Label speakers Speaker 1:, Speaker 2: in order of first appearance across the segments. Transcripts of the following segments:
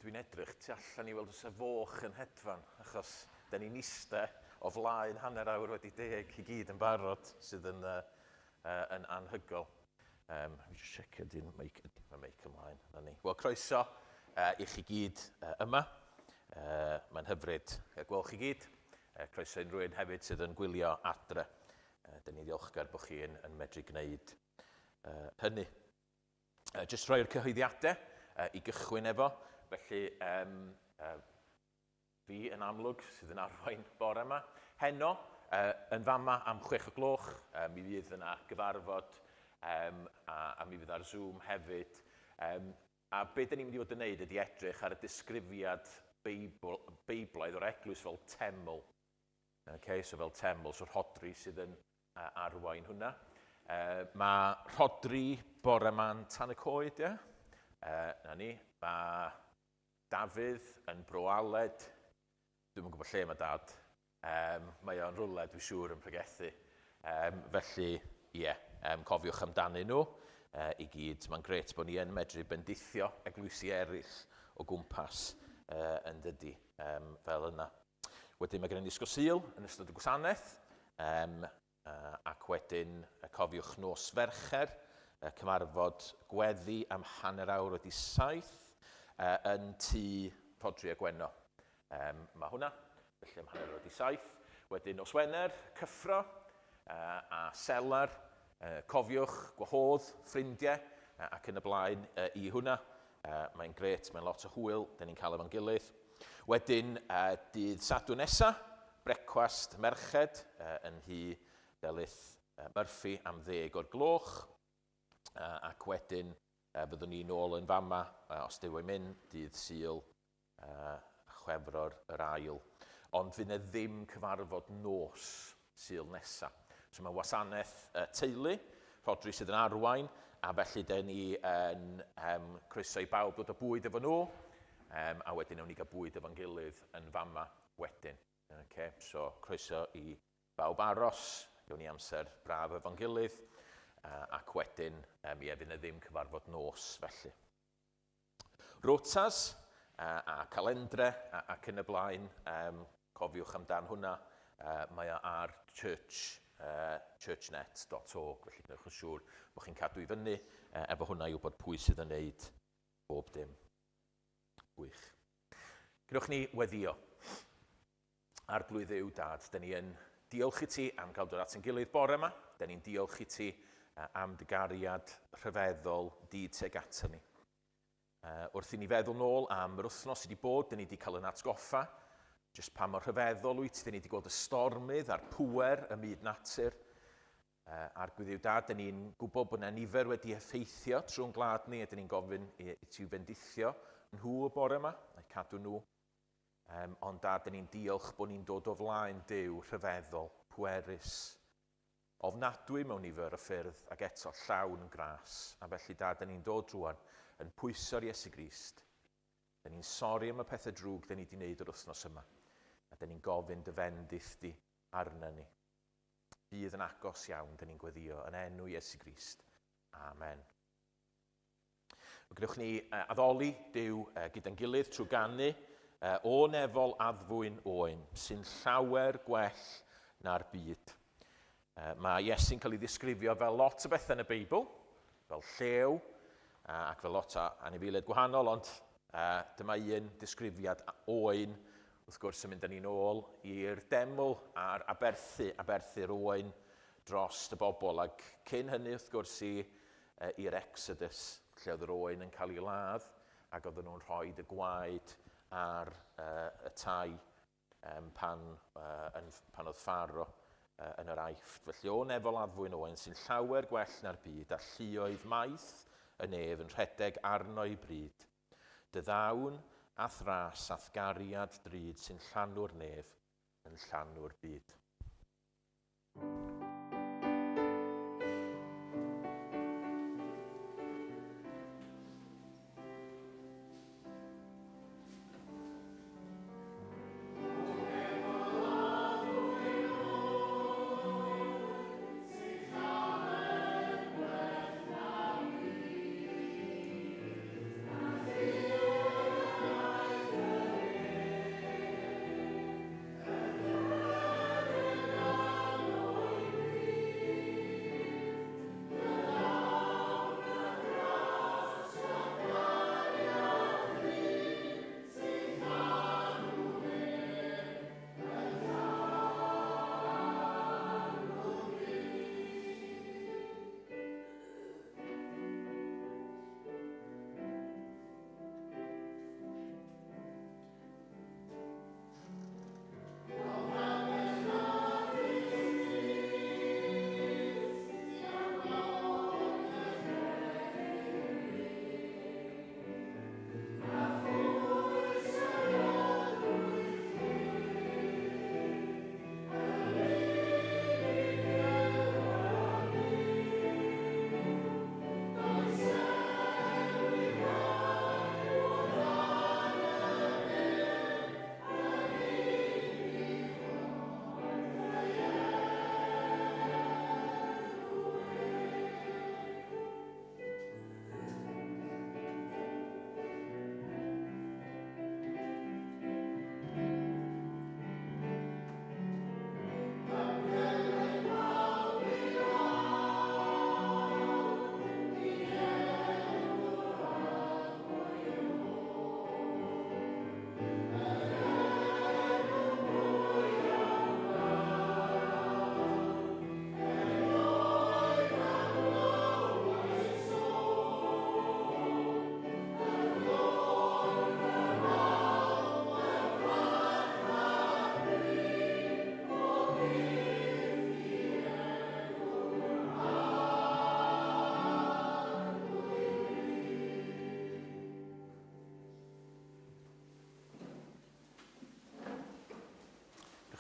Speaker 1: Dwi'n edrych tu allan I weld os y foch yn hedfan, achos da ni'n iste o flaen hanner awr wedi 10 I gyd yn barod, sydd yn anhygol. Fi just checio dyn meic ymlaen. Wel, croeso I chi gyd yma. Mae'n hyfryd gweld chi gyd. Croeso unrhyw un hefyd sydd yn gwylio adre. Da ni'n ddiolchgar bod chi yn medru gwneud hynny. Jyst rhoi'r cyhoeddiadau I gychwyn efo. Felly, fi yn amlwg sydd yn arwain bore yma. Heno, yn fama am 6:00, mi fydd yna gyfarfod a mi fydd ar Zoom hefyd. A beth da ni'n mynd I fod yn neud ydy edrych ar y disgrifiad Beiblaidd o'r eglwys fel teml. So fel teml, so rhodri sydd yn arwain hwnna. Mae rhodri bore yma'n tan y coed, ie? Na ni, mae Dafydd yn Bro Aled. Dwi'n yn gwybod lle mae dad. Mae o'n rwle, dwi'n siŵr, yn pregethu. Felly, ie, cofiwch amdanyn nhw I gyd. Mae'n gret bod ni yn medru bendithio eglwysi eraill o gwmpas yn dydy fel yna. Wedyn mae gen i ysgol Sul yn ystod y Gwasanaeth. Ac wedyn cofiwch nos Fercher, cyfarfod gweddi am hanner awr wedi 7 yn tŷ Rhodri a Gwenno. Mae hwnna, felly am hanner awr wedi 7. Wedyn nos Wener, cyffro a selar, cofiwch, gwahodd, ffrindiau ac yn y blaen I hwnna. Mae'n gret, mae'n lot o hwyl, da ni'n cael efo'n gilydd. Wedyn, dydd Sadwrn nesa, brecwast merched yn hi Delyth Murphy am 10 o'r gloch. Ac wedyn, byddwn ni nôl yn fama, os dyw e'n mynd, dydd Sul, Chwefror yr ail. Ond fydd 'na ddim cyfarfod nos Sul nesa. So mae Gwasanaeth teulu, Rhodri sydd yn arwain, a felly da ni yn croeso I bawb dod o bwyd efo nhw, a wedyn ewn ni gael bwyd efo'n gilydd yn fama wedyn. So croeso I bawb aros, ewn ni amser braf efo'n gilydd, ac wedyn, fydd 'na ddim cyfarfod nos felly. Rotas a calendre ac yn y blaen, cofiwch amdan hwnna, mae o ar churchnet.org, felly gnewch yn siŵr bod chi'n cadw I fyny efo hwnna I wybod pwy sydd yn neud bob dim. Gwych. Gnewch ni weddio. Arglwydd Dduw Dad, da ni yn diolch I ti am gael dod at yn gilydd bore yma. Da ni'n diolch I ti am dy gariad rhyfeddol dyd teg ata ni. Wrth I ni feddwl nôl am yr wythnos sydd wedi bod, da ni wedi cael yn atgoffa, jyst pa mor rhyfeddol wyt, da ni wedi gweld y stormydd a'r pŵer y myd natur. Arglwydd Dduw Dad, da ni'n gwybod bod yna nifer wedi effeithio trwy'n glad ni, a da ni'n gofyn I ti bendithio nhw y bore yma, a'i cadw nhw. Ond Dad, da ni'n diolch bod ni'n dod o flaen Duw rhyfeddol, pwerus, ofnadwy mewn nifer o ffyrdd ac eto llawn gras. A felly, Dad, da ni'n dod drwan yn pwyso'r Iesu Grist. Da ni'n sori am y pethau drwg da ni wedi gwneud yr wythnos yma. A da ni'n gofyn dy fendith di arna ni. Bydd yn agos iawn, da ni'n gweddio yn enw Iesu Grist. Amen. Gnewch ni addoli Duw gyda'n gilydd trwy ganu o nefol addfwyn oen, sy'n llawer gwell na'r byd. Mae Iesu'n cael ei ddisgrifio fel lot o bethau yn y Beibl, fel llew ac fel lot o anifeiliaid gwahanol, ond dyma un disgrifiad oen, wrth gwrs yn mynd â ni nôl i'r deml a'r aberthu'r oen dros y bobl, ac cyn hynny wrth gwrs i'r Exodus, lle oedd yr oen yn cael ei ladd, ac oedden nhw'n rhoi y gwaed ar y tai pan oedd Pharaoh yn yr Aifft. Felly o nefol addfwyn oen sy'n llawer gwell na'r byd, a lluoedd maith y nef yn rhedeg arno'i bryd. Dy ddawn a thras a thgariad drud sy'n llanw'r nef yn llanw'r byd.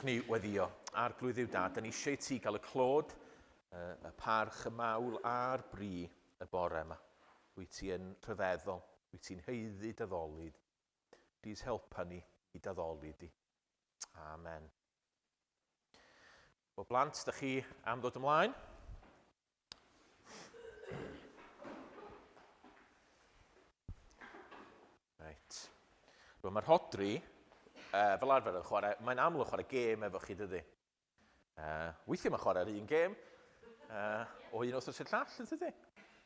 Speaker 1: Allwch ni weddio ar glwyddiw da, da ni eisiau ti gael y clod, y parch, y mawl a'r bri y bore yma. Wyt ti yn rhyfeddol, wyt ti'n heiddi dyddolid. Please helpa ni i dyddoli di. Amen. O blant, da chi am ddod ymlaen? Right. Wel, mae'r hodri, fel arfer yn chwarae, mae'n amlwg chwarae gêm efo chi, dydy. Weithiau mae'n chwarae'r un gêm, o un wrth i'r llall, dydy.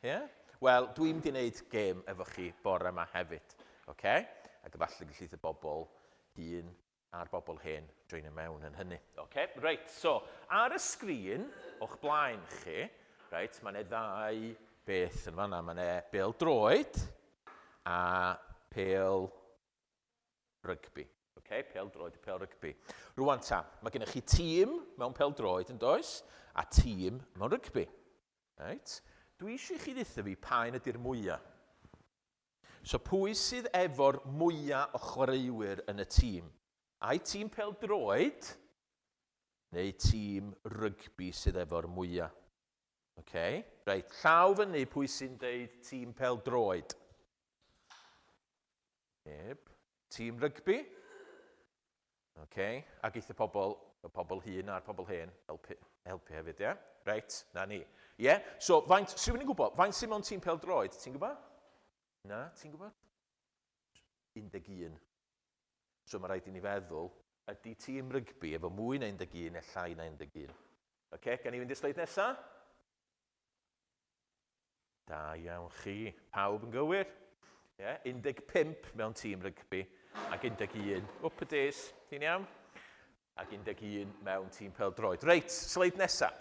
Speaker 1: Yeah? Wel, dwi'n mynd i wneud gêm efo chi bore yma hefyd. Okay? Ac efallai gallith y bobl hun a'r bobl hen join mewn yn hynny. Okay? Right, so, ar y sgrin o'ch blaen chi, right, mae'n ddau beth yn fanna. Mae'n bêl droed a pêl rygbi. Okay, pêl droed a pêl rygbi. Rwan ta, mae gennych chi tîm mewn pêl droed yn does, a tîm mewn rygbi. Right? Dwi eisiau chi dditha fi pa'n ydy'r mwyaf. So pwy sydd efo'r mwyaf o chwaraewyr yn y tîm? Ai tîm pêl droed neu tîm rygbi sydd efo'r mwyaf? Okay. Right, llaw fyny pwy sy'n deud tîm pêl droed? Tîm rygbi? Okay. Ac eith y pobl hun a'r pobl hen helpu hefyd, ie? Right, na ni. Ie? So, sy'n ni'n gwybod, faint sy'n mewn tîm pêl droed, ti'n gwybod? Na, ti'n gwybod? 11. So, mae rhaid i ni feddwl, ydy tîm rygbi efo mwy na 11 neu llai na 11? Okay, gan i fynd i'r sleid nesaf? Da iawn chi. Pawb yn gywir? Yeah, 15 mewn tîm rygbi ac 11, wp-a-days, ti'n iawn? Ac 11 mewn tîm pêl droed. Reit, sleid nesa.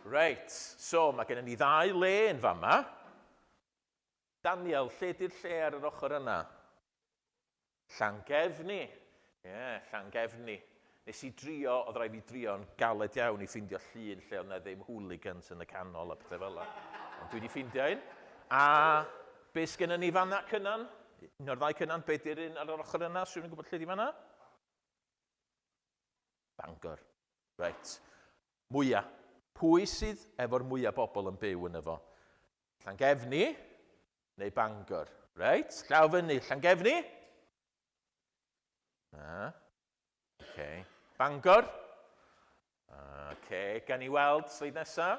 Speaker 1: Reit, so mae gennym ni 2 le yn fama. Daniel, lle di'r lle ar yr ochr yna? Llangefni. Ie, Llangefni. Nes i drio, oedd rhaid fi drio'n galed iawn i ffindio llun lle oedd na ddim hooligans yn y canol a pethau fel yna. Ond dwi wedi ffindio un. A be sgynnon ni fanna cynnan? Un o'r 2 cynnan, be di'r un ar yr ochr yna? Swn i'n gwybod lle di fanna? Bangor. Right. Mwya. Pwy sydd efo'r mwyaf bobl yn byw yn efo? Llangefni neu Bangor? Right. Llaw fyny. Llangefni? Na. Okay. Bangor? Okay. Gan i weld sleid nesaf?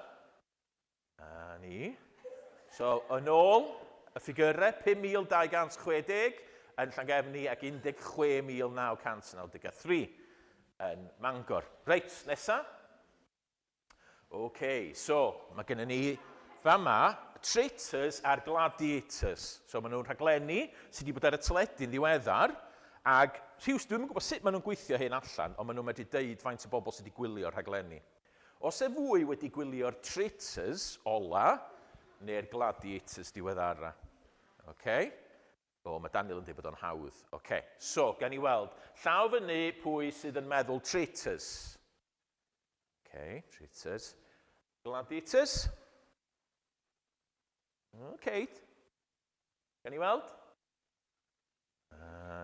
Speaker 1: A ni. So, yn ôl, y ffigurau 5,260 yn Llangefni ac 16,993 yn Mangor. Reit, nesa. OK, so mae gennym ni fama traitors a'r gladiators. So maen nhw'n rhaglenni sydd wedi bod ar y teledu'n ddiweddar. Ac rhywys, dwi'n gwybod sut maen nhw'n gweithio hyn allan, ond maen nhw'n medru deud faint o bobl sydd wedi gwylio'r rhaglenni. Os e fwy wedi gwylio'r traitors ola, neu'r gladiators diweddara. OK? O, mae Daniel yn dweud bod o'n hawdd. OK, so, gan i weld. Llaw fyny pwy sydd yn meddwl traitors. OK, traitors. Gladiators. OK. Gan i weld?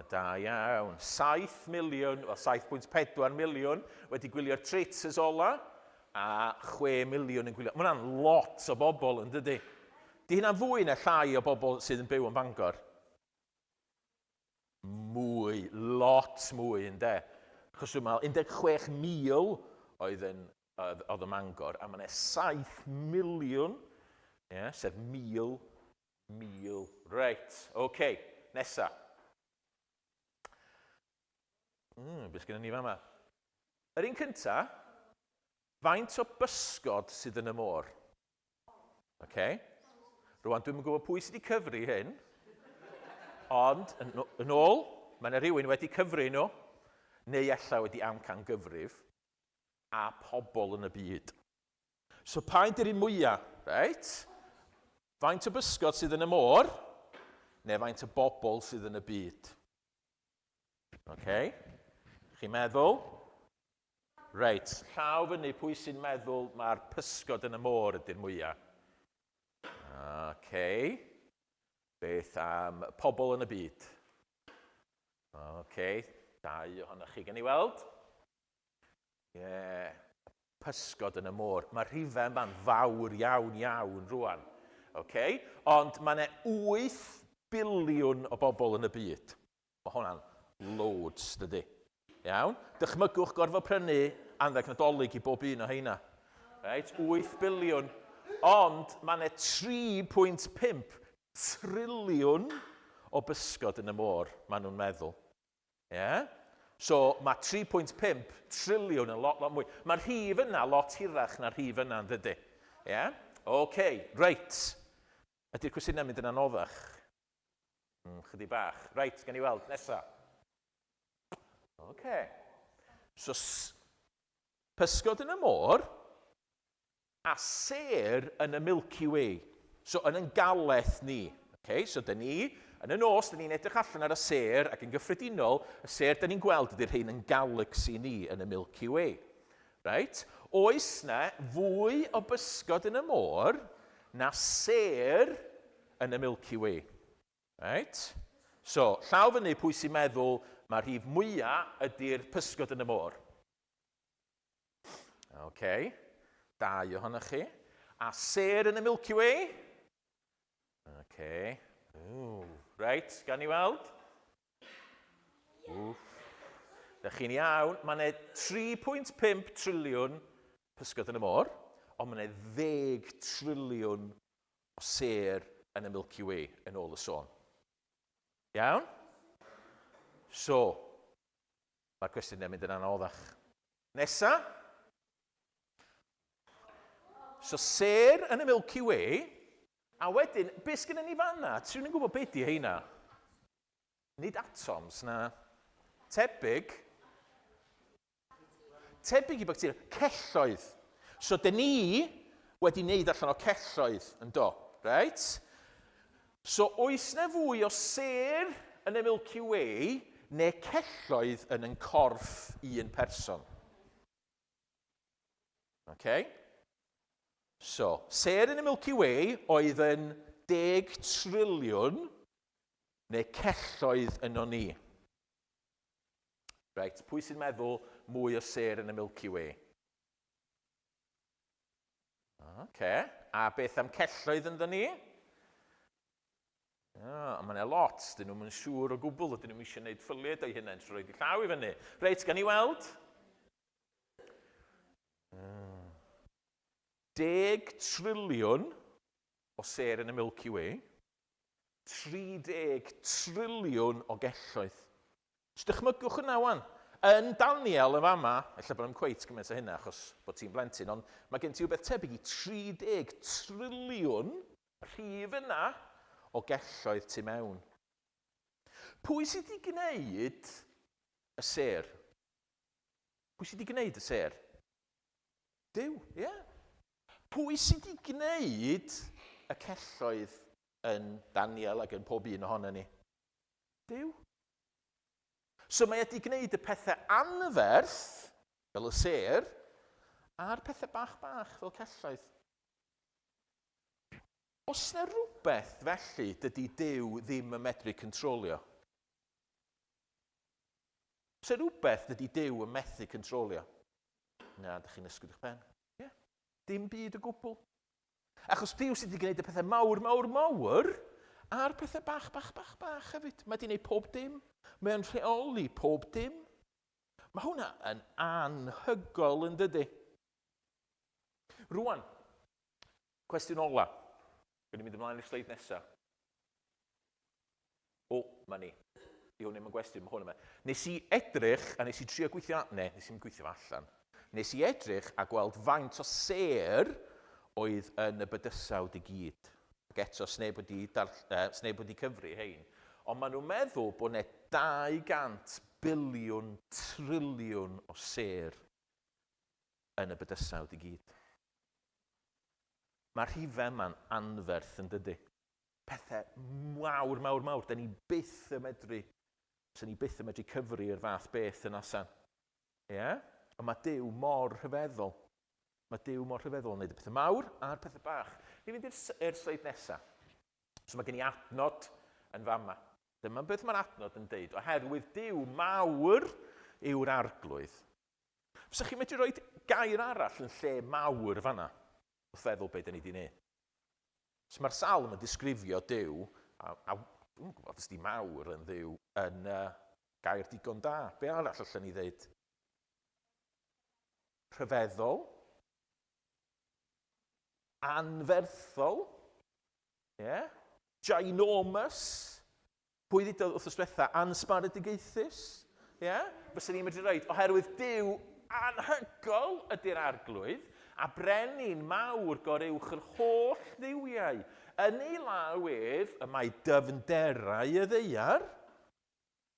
Speaker 1: Da iawn. 7 miliwn, wel 7.4 miliwn wedi gwylio'r traitors ola, a 6 miliwn yn gwylio. Mae hwnna'n lot o bobl yn dydy. Di hynna'n fwy na llai o bobl sydd yn byw yn Bangor? Mwy, lot mwy, ynde. Achos dwi'n meddwl, 16,000 oedd y Mangor, a mae'n 7 miliwn, sef 1,000. Reit, OK, nesa. Beth sgynnon ni fama? Yr un cynta, faint o bysgod sydd yn y môr? OK. Rwan, dwi'n gwybod pwy sydd wedi cyfri hyn, ond yn ôl, mae yna rhywun wedi cyfri nhw, neu ella wedi amcan gyfrif, a pobl yn y byd. So pa'n di'r un mwyaf, right? Faint o bysgod sydd yn y môr, neu faint o bobl sydd yn y byd? OK? Chi'n meddwl? Reit, llaw fyny pwy sy'n meddwl mae'r pysgod yn y môr ydy'r mwyaf? OK. Beth am pobl yn y byd? OK. Dau ohonoch chi, gen i weld? Ie, pysgod yn y môr. Mae rhifau yma'n fawr iawn rwan. Okay? Ond mae yna 8 biliwn o bobl yn y byd. Mae hwnna'n loads, dydy. Iawn? Dychmygwch gorfod prynu anreg nadolig i bob un o heina. Right? 8 biliwn. Ond mae yna 3.5 triliwn o bysgod yn y môr, maen nhw'n meddwl. Yeah? So mae 3.5 triliwn yn lot mwy. Mae'r rhif yna lot hirach na'r rhif yna yn dydy. Yeah? OK, reit. Ydy'r cwestiynau mynd yn anoddach? Chydig bach. Reit, gan i weld. Nesa. OK. So, pysgod yn y môr a sêr yn y Milky Way. So, yn yn galeth ni. Okay? So, dyn ni, yn y nos, dyn ni'n edrych allan ar y sêr, ac yn gyffredinol, y sêr dyn ni'n gweld ydy'r rhain yn galaxy ni yn y Milky Way. Right? Oes na fwy o bysgod yn y môr na sêr yn y Milky Way. Right? So, llaw fyny pwy sy'n meddwl mae'r rhif mwyaf ydy'r pysgod yn y môr. OK. Dau ohonoch chi. A sêr yn y Milky Way? OK. Right, gan i weld? Dych chi'n iawn. Mae yna 3.5 triliwn pysgod yn y môr, ond mae yna 10 triliwn o sêr yn y Milky Way yn ôl y sôn. Iawn? So, mae'r cwestiynau mynd yn anoddach. Nesa? So, sêr yn y Milky Way, a wedyn, beth sgynny ni fanna? Ti'n gwybod beth di heina? Nid atoms, na tebyg. Tebyg i bacteria. Celloedd. So, dyn ni wedi wneud allan o celloedd yn do. Right? So, oes na fwy o sêr yn y Milky Way neu celloedd yn yn corff un person? Okay? So, sêr yn y Milky Way oedd yn 10 triliwn neu celloedd yno ni. Right, pwy sy'n meddwl mwy o sêr yn y Milky Way? Okay. A beth am celloedd ynddo ni? Mae yna lot, dyn nhw'n siŵr o gwbl, dyn nhw'n eisiau gwneud ffyliad o'i hynny, trwy roed i llaw i fyny. Reit, gan i weld? 10 triliwn o sêr yn y Milky Way, 30 triliwn o gelloedd. So dychmygwch hynna wan. Yn Daniel yn fama, ella bod nhw'n cweit gymaint o hynna achos bod ti'n blentyn, ond mae gen ti rhywbeth tebyg i 30 triliwn rhif yna o gelloedd tu mewn. Pwy sydd wedi gwneud y sêr? Pwy sydd wedi gwneud y sêr? Duw, ie. Yeah. Pwy sydd wedi gwneud y celloedd yn Daniel ac yn pob un ohono ni? Duw. So mae wedi gwneud y pethau anferth, fel y sêr, a'r pethau bach fel celloedd. Os yna rhywbeth felly dydy Duw ddim yn medru controlio? Os yna rhywbeth dydy Duw yn methu controlio? Na, ydych chi'n ysgwyd eich pen? Ie. Dim byd o gwbl. Achos Duw sydd wedi gwneud y pethau mawr, a'r pethau bach hefyd. Mae wedi gwneud pob dim. Mae'n rheoli pob dim. Mae hwnna yn anhygol yn dydy. Rwan, cwestiwn ola. Gwyd ni'n mynd ymlaen i'r sleid nesaf. Ma ni. Di hwn ddim yn gwestiwn, mae hwn yma. Nes i edrych, a nes i trio gweithio, nes i'n gweithio allan. Nes i edrych a gweld faint o sêr oedd yn y bydysawd i gyd. Ac eto, sneb wedi cyfri hein. Ond maen nhw'n meddwl bod yna 200 biliwn triliwn o sêr yn y bydysawd i gyd. Mae'r rhifau yma'n anferth yn dydy. Pethau mawr. Da ni byth yn medru, cyfri'r fath beth yn osan. Yeah? Ond mae Duw mor rhyfeddol. Mae Duw mor rhyfeddol yn gwneud y pethau mawr a'r pethau bach. Ni fynd i'r sleid nesaf. So mae gen i adnod yn fama. Dyma beth mae'r adnod yn deud, oherwydd Duw mawr yw'r arglwydd. Fysa chi'n medru rhoi gair arall yn lle mawr fanna, wrth feddwl beth da ni wedi gwneud. So mae'r salm yn disgrifio Duw, a dwi'n gwybod os di mawr yn Dduw yn gair digon da. Be arall allan ni ddeud? Rhyfeddol, anferthol, ginormous, pwy ddweud wrth ysbetha, ansbaredigaethus, fysa ni'n medru rhaid, oherwydd Duw anhygol ydy'r arglwydd, a brenin mawr goruwch yr holl dduwiau. Yn ei law ef, y mae dyfnderau y ddeiar,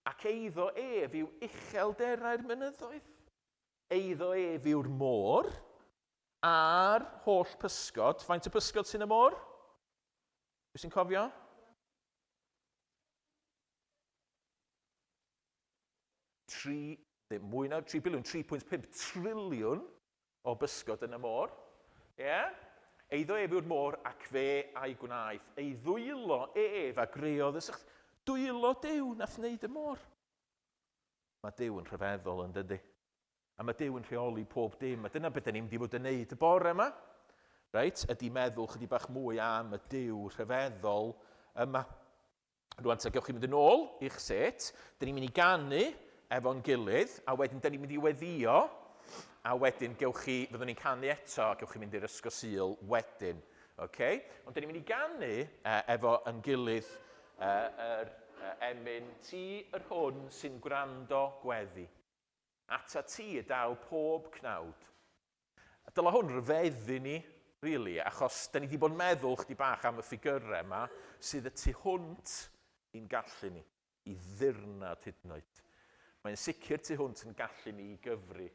Speaker 1: ac eiddo ef yw uchelderau'r mynyddoedd. Eiddo ef yw'r môr, a'r holl pysgod. Faint y pysgod sy'n y môr? Pwy sy'n cofio? Mwy na 3 biliwn, 3.5 triliwn o bysgod yn y môr. Eiddo ef yw'r môr ac fe a'i gwnaeth. Ei ddwylo ef a greodd dwylo Duw nath wneud y môr. Mae Duw yn rhyfeddol yn dydy. A mae Duw yn rheoli pob dim. A dyna beth da ni'n mynd i fod yn neud y bore yma. Ydy meddwl chydig bach mwy am y Duw rhyfeddol yma. Rwan, ta gewch chi mynd yn ôl i'ch set. Da ni'n mynd i ganu efo'n gilydd, a wedyn da ni'n mynd i weddio, a wedyn fyddwn ni'n canu eto, a gewch chi mynd i'r ysgol Sul wedyn. Ond da ni'n mynd i ganu efo'n gilydd yr emyn, ti yr hwn sy'n gwrando gweddi. Ata ti y daw pob cnawd. A dyla hwn ryfeddu ni, really, achos da ni wedi bod yn meddwl chdi bach am y ffigurau yma, sydd y tu hwnt i'n gallu ni, i ddirnad hyd yn oed. Mae'n sicr tu hwnt yn gallu ni i gyfru.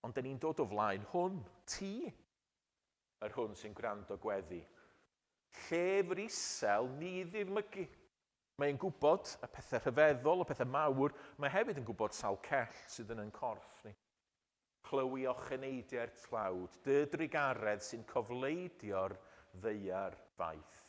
Speaker 1: Ond da ni'n dod o flaen hwn, ti, yr hwn sy'n gwrando gweddi. Llefr isel ni ddirmygu. Mae'n gwybod y pethau rhyfeddol, y pethau mawr. Mae hefyd yn gwybod sawl cell sydd yn corff ni. Clywi o cheneidiau'r tlawd, dy drigaredd sy'n cofleidio'r ddeiar faith.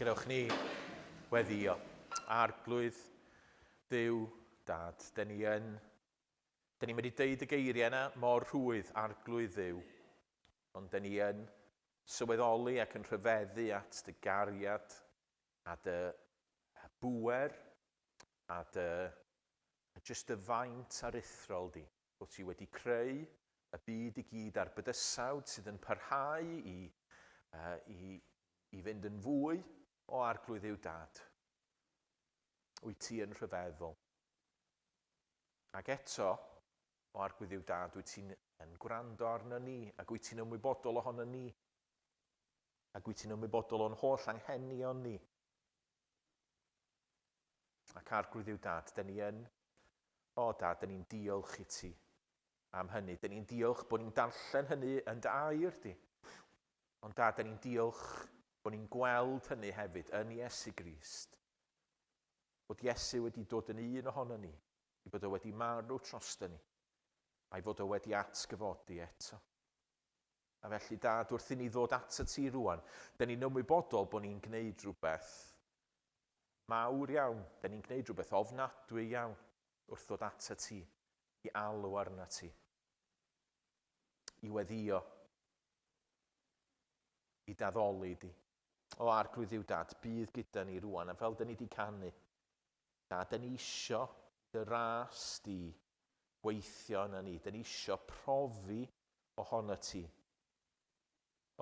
Speaker 1: Gadewch ni weddio. Arglwydd Duw, Dad, da ni'n mynd i deud y geiriau yna mor rhwydd, arglwydd Duw. Ond da ni yn sylweddoli ac yn rhyfeddu at dy gariad, a dy bŵer, a jyst y faint aruthrol di. Bod ti wedi creu y byd i gyd ar bydysawd sydd yn parhau i fynd yn fwy o arglwydd Duw, Dad. Wyt ti yn rhyfeddol. Ac eto, o arglwydd Duw, Dad, wyt ti'n gwrando arno ni, ac wyt ti'n ymwybodol ohono ni, ac wyt ti'n ymwybodol o'n holl anghenion ni. Ac arglwydd Duw, Dad, da ni'n diolch i ti am hynny. Da ni'n diolch bod ni'n darllen hynny yn dy air di. Ond Dad, da ni'n diolch bod ni'n gweld hynny hefyd yn Iesu Grist. Bod Iesu wedi dod yn un ohono ni, i bod o wedi marw trosto ni, a'i fod o wedi atgyfodi eto. A felly, Dad, wrth i ni ddod ato ti rwan, da ni'n ymwybodol bod ni'n gwneud rhywbeth mawr iawn. Da ni'n gwneud rhywbeth ofnadwy iawn wrth ddod ato ti, i alw arna ti, i weddio, i daddoli di. O arglwydd Duw, Dad, bydd gyda ni rwan, a fel da ni wedi canu, Dad, da ni isio dy ras di weithio yna ni. Da ni isio profi ohono ti.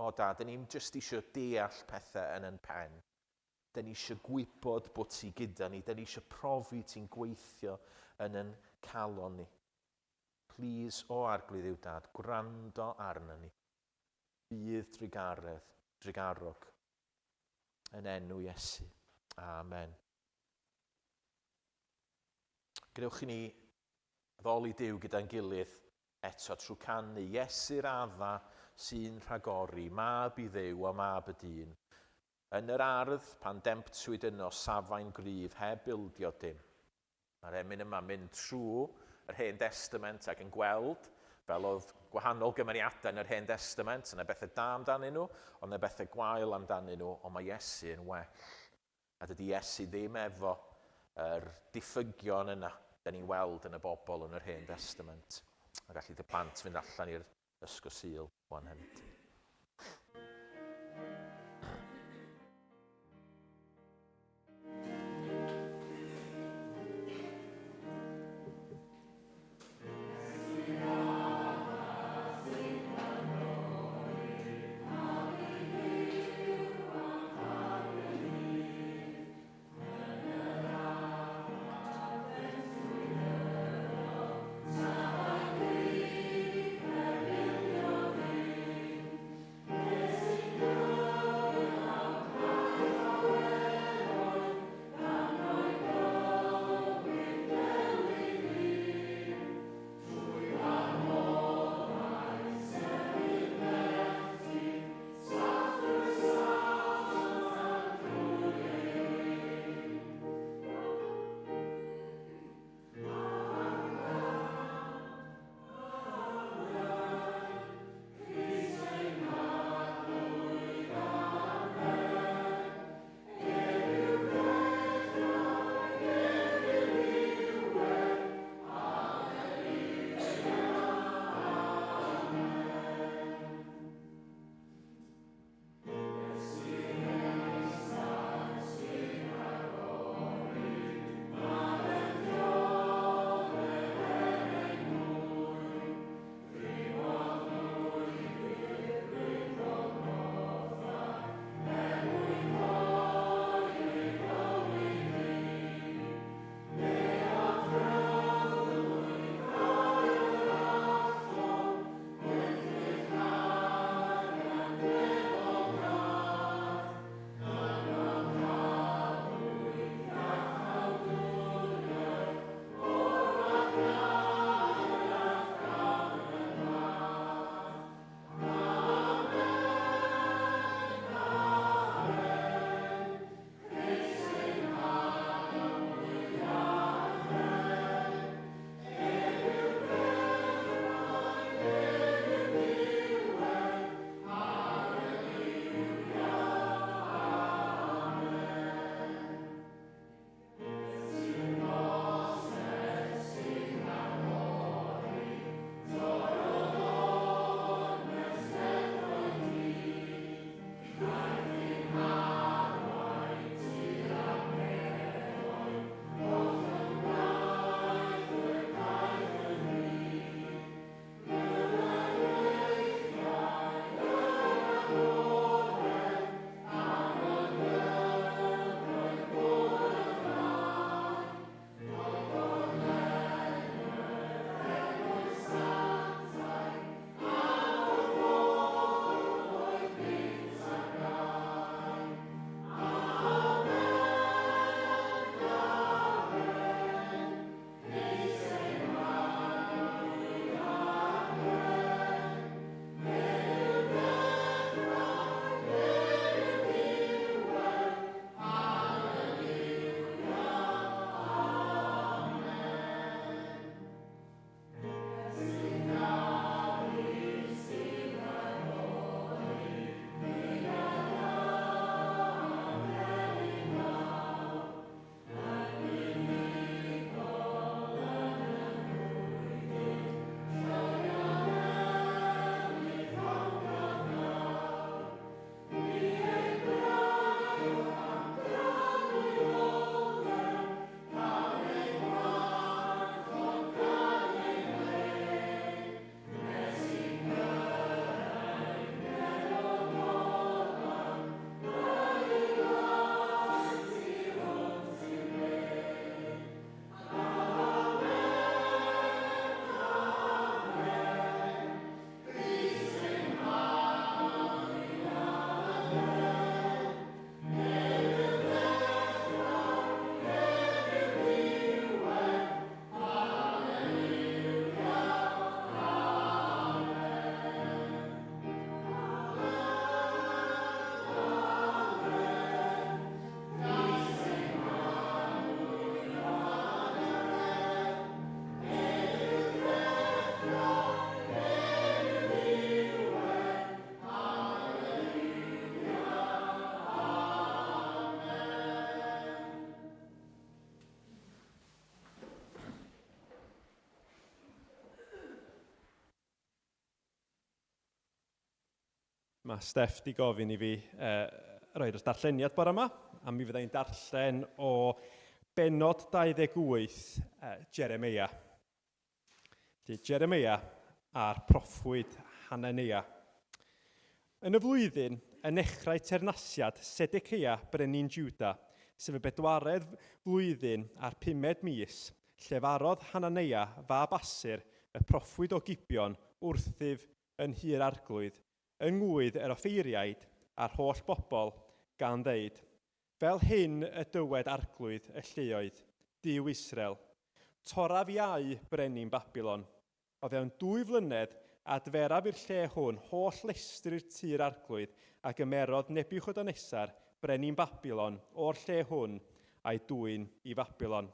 Speaker 1: O Dad, da ni'n just isio deall pethau yn pen. Da ni isio gwybod bod ti gyda ni. Da ni isio profi ti'n gweithio yn calon ni. Please, o arglwydd Duw, Dad, gwrando arno ni. Bydd drigarog. Yn enw Iesu. Amen. Gadewch i ni ddoli Duw gyda'n gilydd eto trwy canu Iesu'r adda sy'n rhagori, mab I Dduw a mab y dyn. Yn yr ardd pan demptwyd yno safau'n gryf heb ildio dim. Mae'r emyn yma mynd trwy yr Hen Testament ac yn gweld fel oedd gwahanol gymeriadau yn yr Hen Testament. Yna bethau da amdanyn nhw, ond yna bethau gwael amdanyn nhw, ond mae Iesu yn well. A dydy Iesu ddim efo yr diffygion yna da ni'n weld yn y bobl yn yr Hen Testament. A gallu dy plant fynd allan i'r ysgol Sul o'n hefyd.
Speaker 2: Mae Steff di gofyn I fi roi'r darlleniad bore yma, a mi fyddai'n darllen o benod 28 Jeremia. Jeremia a'r proffwyd Hanania. Yn y flwyddyn, yn nechrau teyrnasiad Sedecia brenin Juda, sef y bedwaredd flwyddyn a'r 5 mis, llefarodd Hanania fab Asur, y proffwyd o Gibeon, wrthyf yn hir arglwydd, yng ngwydd yr offeiriaid a'r holl bobl, gan ddeud, fel hyn y dywed arglwydd y lleoedd, Duw Israel, toraf iau brenin Babylon. O fewn 2 flynedd, adferaf i'r lle hwn holl lestri'r tir arglwydd a gymerodd Nebiwchodynosor, brenin Babylon, o'r lle hwn a'i dwyn I Babylon.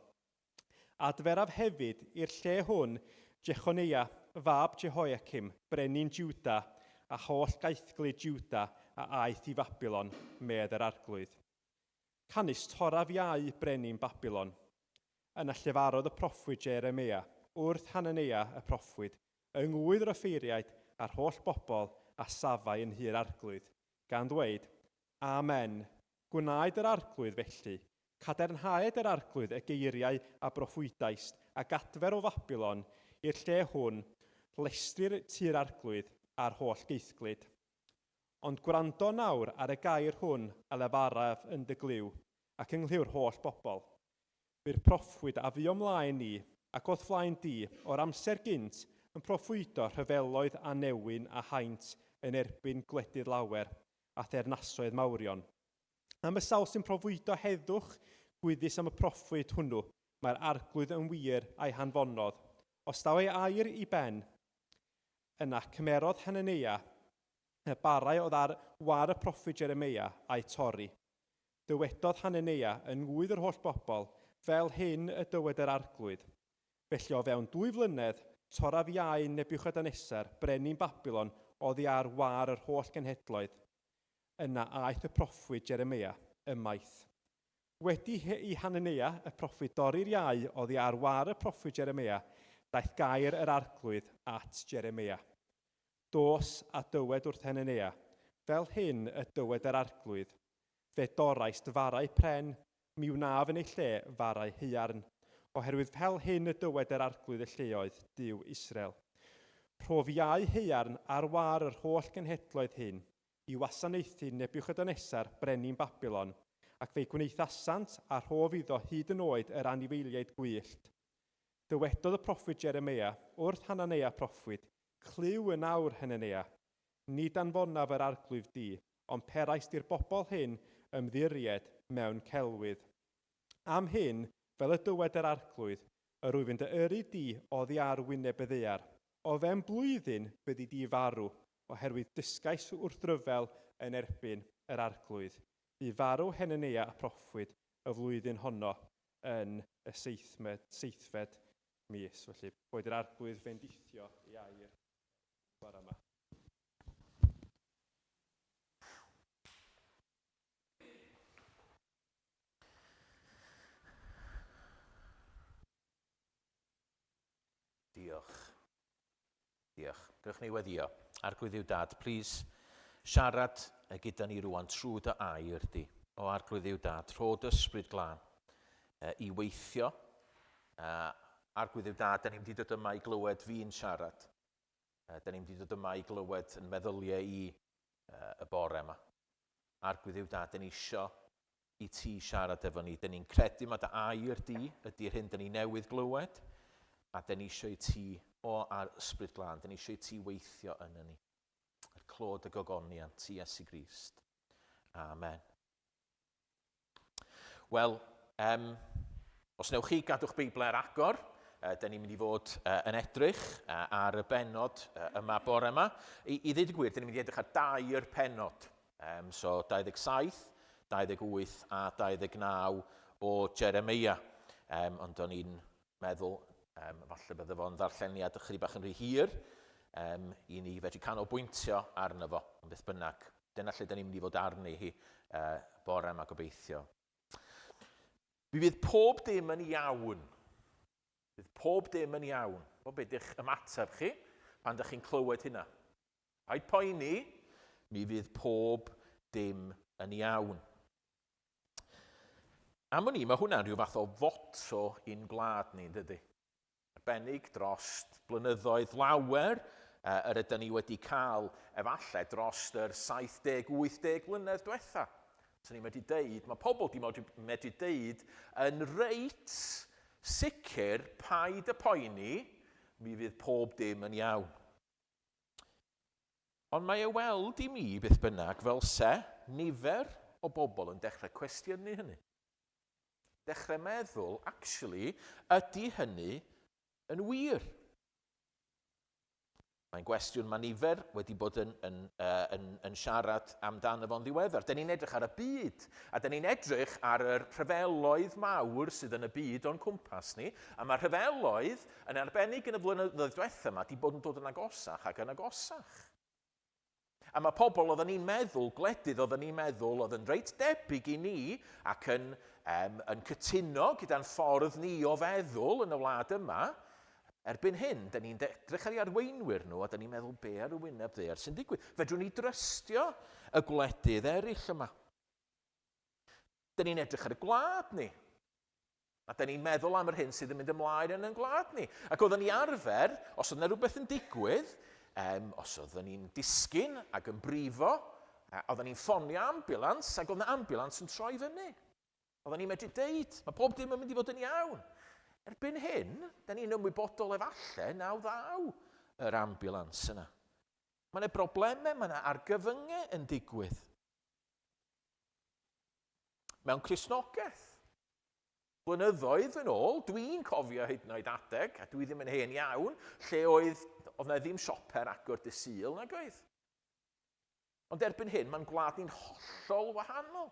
Speaker 2: Adferaf hefyd i'r lle hwn Jechonia, fab Jehoiakim, brenin Juda, a holl gaethglu Juda a aeth I Babylon, medd yr arglwydd. Canis toraf iau brenin Babylon. Yna llefarodd y proffwyd Jeremia, wrth Hanania y proffwyd, yng ngwydd yr offeiriaid a'r holl bobl a safau yn hir arglwydd, gan ddweud, Amen, gwnaed yr arglwydd felly, cadernhaed yr arglwydd y geiriau a broffwydais a gadfer o Babylon i'r lle hwn, lestri'r tir arglwydd a'r holl geithglyd. Ond gwrando nawr ar y gair hwn a lefaraf yn dy gliw ac ynghliw'r holl bobl. By'r proffwyd a fu ymlaen ni ac oedd flaen di o'r amser gynt yn proffwydo rhyfeloedd a newyn a haint yn erbyn gwledydd lawer a thernasoedd mawrion. Am y sawl sy'n proffwydo heddwch gwyddus am y proffwyd hwnnw, mae'r arglwydd yn wir a'i hanfonodd. Os daw ei air I ben, yna cymerodd Hanania, y barau oedd ar war y proffwyd Jeremia a'i torri. Dywedodd Hanania yn ngwydd yr holl bobl, fel hyn y dywed yr arglwydd. Felly o fewn 2 flynedd, toraf iau Nebiwchodynosor, brenin Babylon, oddi ar war yr holl genhedloedd. Yna aeth y proffwyd Jeremia ymaith. Wedi I Hanania, y proffwyd dorri'r iau oddi ar war y proffwyd Jeremia, daeth gair yr arglwydd at Jeremia. Dos a dywed wrth Hanania, fel hyn y dywed yr arglwydd. Fe dorais farau pren, mi wnaf yn ei lle farau haearn, oherwydd fel hyn y dywed yr arglwydd y lleoedd, Duw Israel. Profiau haearn ar war yr holl genhedloedd hyn, I wasanaethu Nebiwchodynosor, brenin Babylon, ac fe'i gwneithasant a rhof iddo hyd yn oed yr anifeiliaid gwyllt. Dywedodd y proffwyd Jeremia, wrth Hanania proffwyd, clyw yn awr Hanania, nid anfonaf yr arglwydd di, ond perais di'r bobl hyn ymddiried mewn celwydd. Am hyn, fel y dywed yr arglwydd, yr wyf yn dy yrru di oddi ar wyneb y ddaear. O fewn blwyddyn byddi di farw, oherwydd dysgais wrth ryfel yn erbyn yr arglwydd. Bu farw Hanania a proffwyd y flwyddyn honno yn y 7fed mis. Felly, boed yr arglwydd fendithio I air bore yma.
Speaker 1: Diolch. Diolch. Gwych ni weddio. Arglwydd yw dad, plis siarad gyda ni rwan trwy dy air di. O arglwydd yw dad, rhod ysbryd glân I weithio. Arglwydd yw dad, da ni'n mynd I dod yma I glywed fi'n siarad. Da ni'n mynd I dod yma I glywed yn meddyliau I y bore yma. Arglwydd yw dad, da ni isio I ti siarad efo ni. Da ni'n credu mae dy air di ydy'r hyn da ni newydd glywed. A da ni isio I ti o ar ysbryd glân, da ni isio I ti weithio yna ni. Yr clod y gogoniant ti Iesu Grist. Amen. Wel, os newch chi gadw'ch Beiblau ar agor, da ni'n mynd I fod yn edrych ar y benod yma bore yma. I ddweud y gwir, da ni'n mynd I edrych ar 2 penod. So 27, 28 a 29 o Jeremia. Ond o'n i'n meddwl, falle bydde fo'n ddarlleniad ychydig bach yn rhy hir I ni fedru canolbwyntio arno fo, yn beth bynnag. Dyna lle da ni'n mynd I fod arni hi bore yma gobeithio. Mi fydd pob dim yn iawn. Fydd pob dim yn iawn. O beth ydych ymateb chi pan ydych chi'n clywed hynna. Paid poeni, mi fydd pob dim yn iawn. Am wn i, mae hwnna'n rhyw fath o foto i'n gwlad ni, dydy. Arbennig dros blynyddoedd lawer, yr ydyn ni wedi cael efallai dros yr 70-80 blynedd diwetha. So ni wedi deud, mae pobl wedi deud yn reit sicr paid y poeni, mi fydd pob dim yn iawn. Ond mae e weld i mi beth bynnag fel se nifer o bobl yn dechrau cwestiynu hynny. Dechrau meddwl, actually, ydy hynny yn wir? Mae'n gwestiwn mae nifer wedi bod yn siarad amdano fo'n ddiweddar. Da ni'n edrych ar y byd, a da ni'n edrych ar y rhyfeloedd mawr sydd yn y byd o'n cwmpas ni, a mae rhyfeloedd yn arbennig yn y flynyddoedd diwethaf yma wedi bod yn dod yn agosach ac yn agosach. A mae pobl oedden ni'n meddwl, gwledydd oedden ni'n meddwl, oedd yn reit debyg i ni ac yn cytuno gyda'n ffordd ni o feddwl yn y wlad yma. Erbyn hyn, da ni'n edrych ar ei arweinwyr nhw, a da ni'n meddwl be ar y wyneb ddear sy'n digwydd. Fedrwn ni drystio y gwledydd eraill yma. Da ni'n edrych ar y gwlad ni. A da ni'n meddwl am yr hyn sydd yn mynd ymlaen yn y gwlad ni. Ac oedden ni arfer, os oedd yna rhywbeth yn digwydd, os oedden ni'n disgyn ac yn brifo, oedden ni'n ffonio ambulans, ac oedd yna ambulans yn troi fyny. Oedden ni'n medru deud, mae pob dim yn mynd i fod yn iawn. Erbyn hyn, da ni'n ymwybodol efallai naw ddaw yr ambulans yna. Mae yna broblemau, mae yna argyfyngau yn digwydd. Mewn Cristnogaeth, blynyddoedd yn ôl, dwi'n cofio hyd yn oed adeg, a dwi ddim yn hen iawn, lle oedd yna ddim sioper agor dy Sul nag oedd. Ond erbyn hyn, mae'n gwlad ni'n hollol wahanol.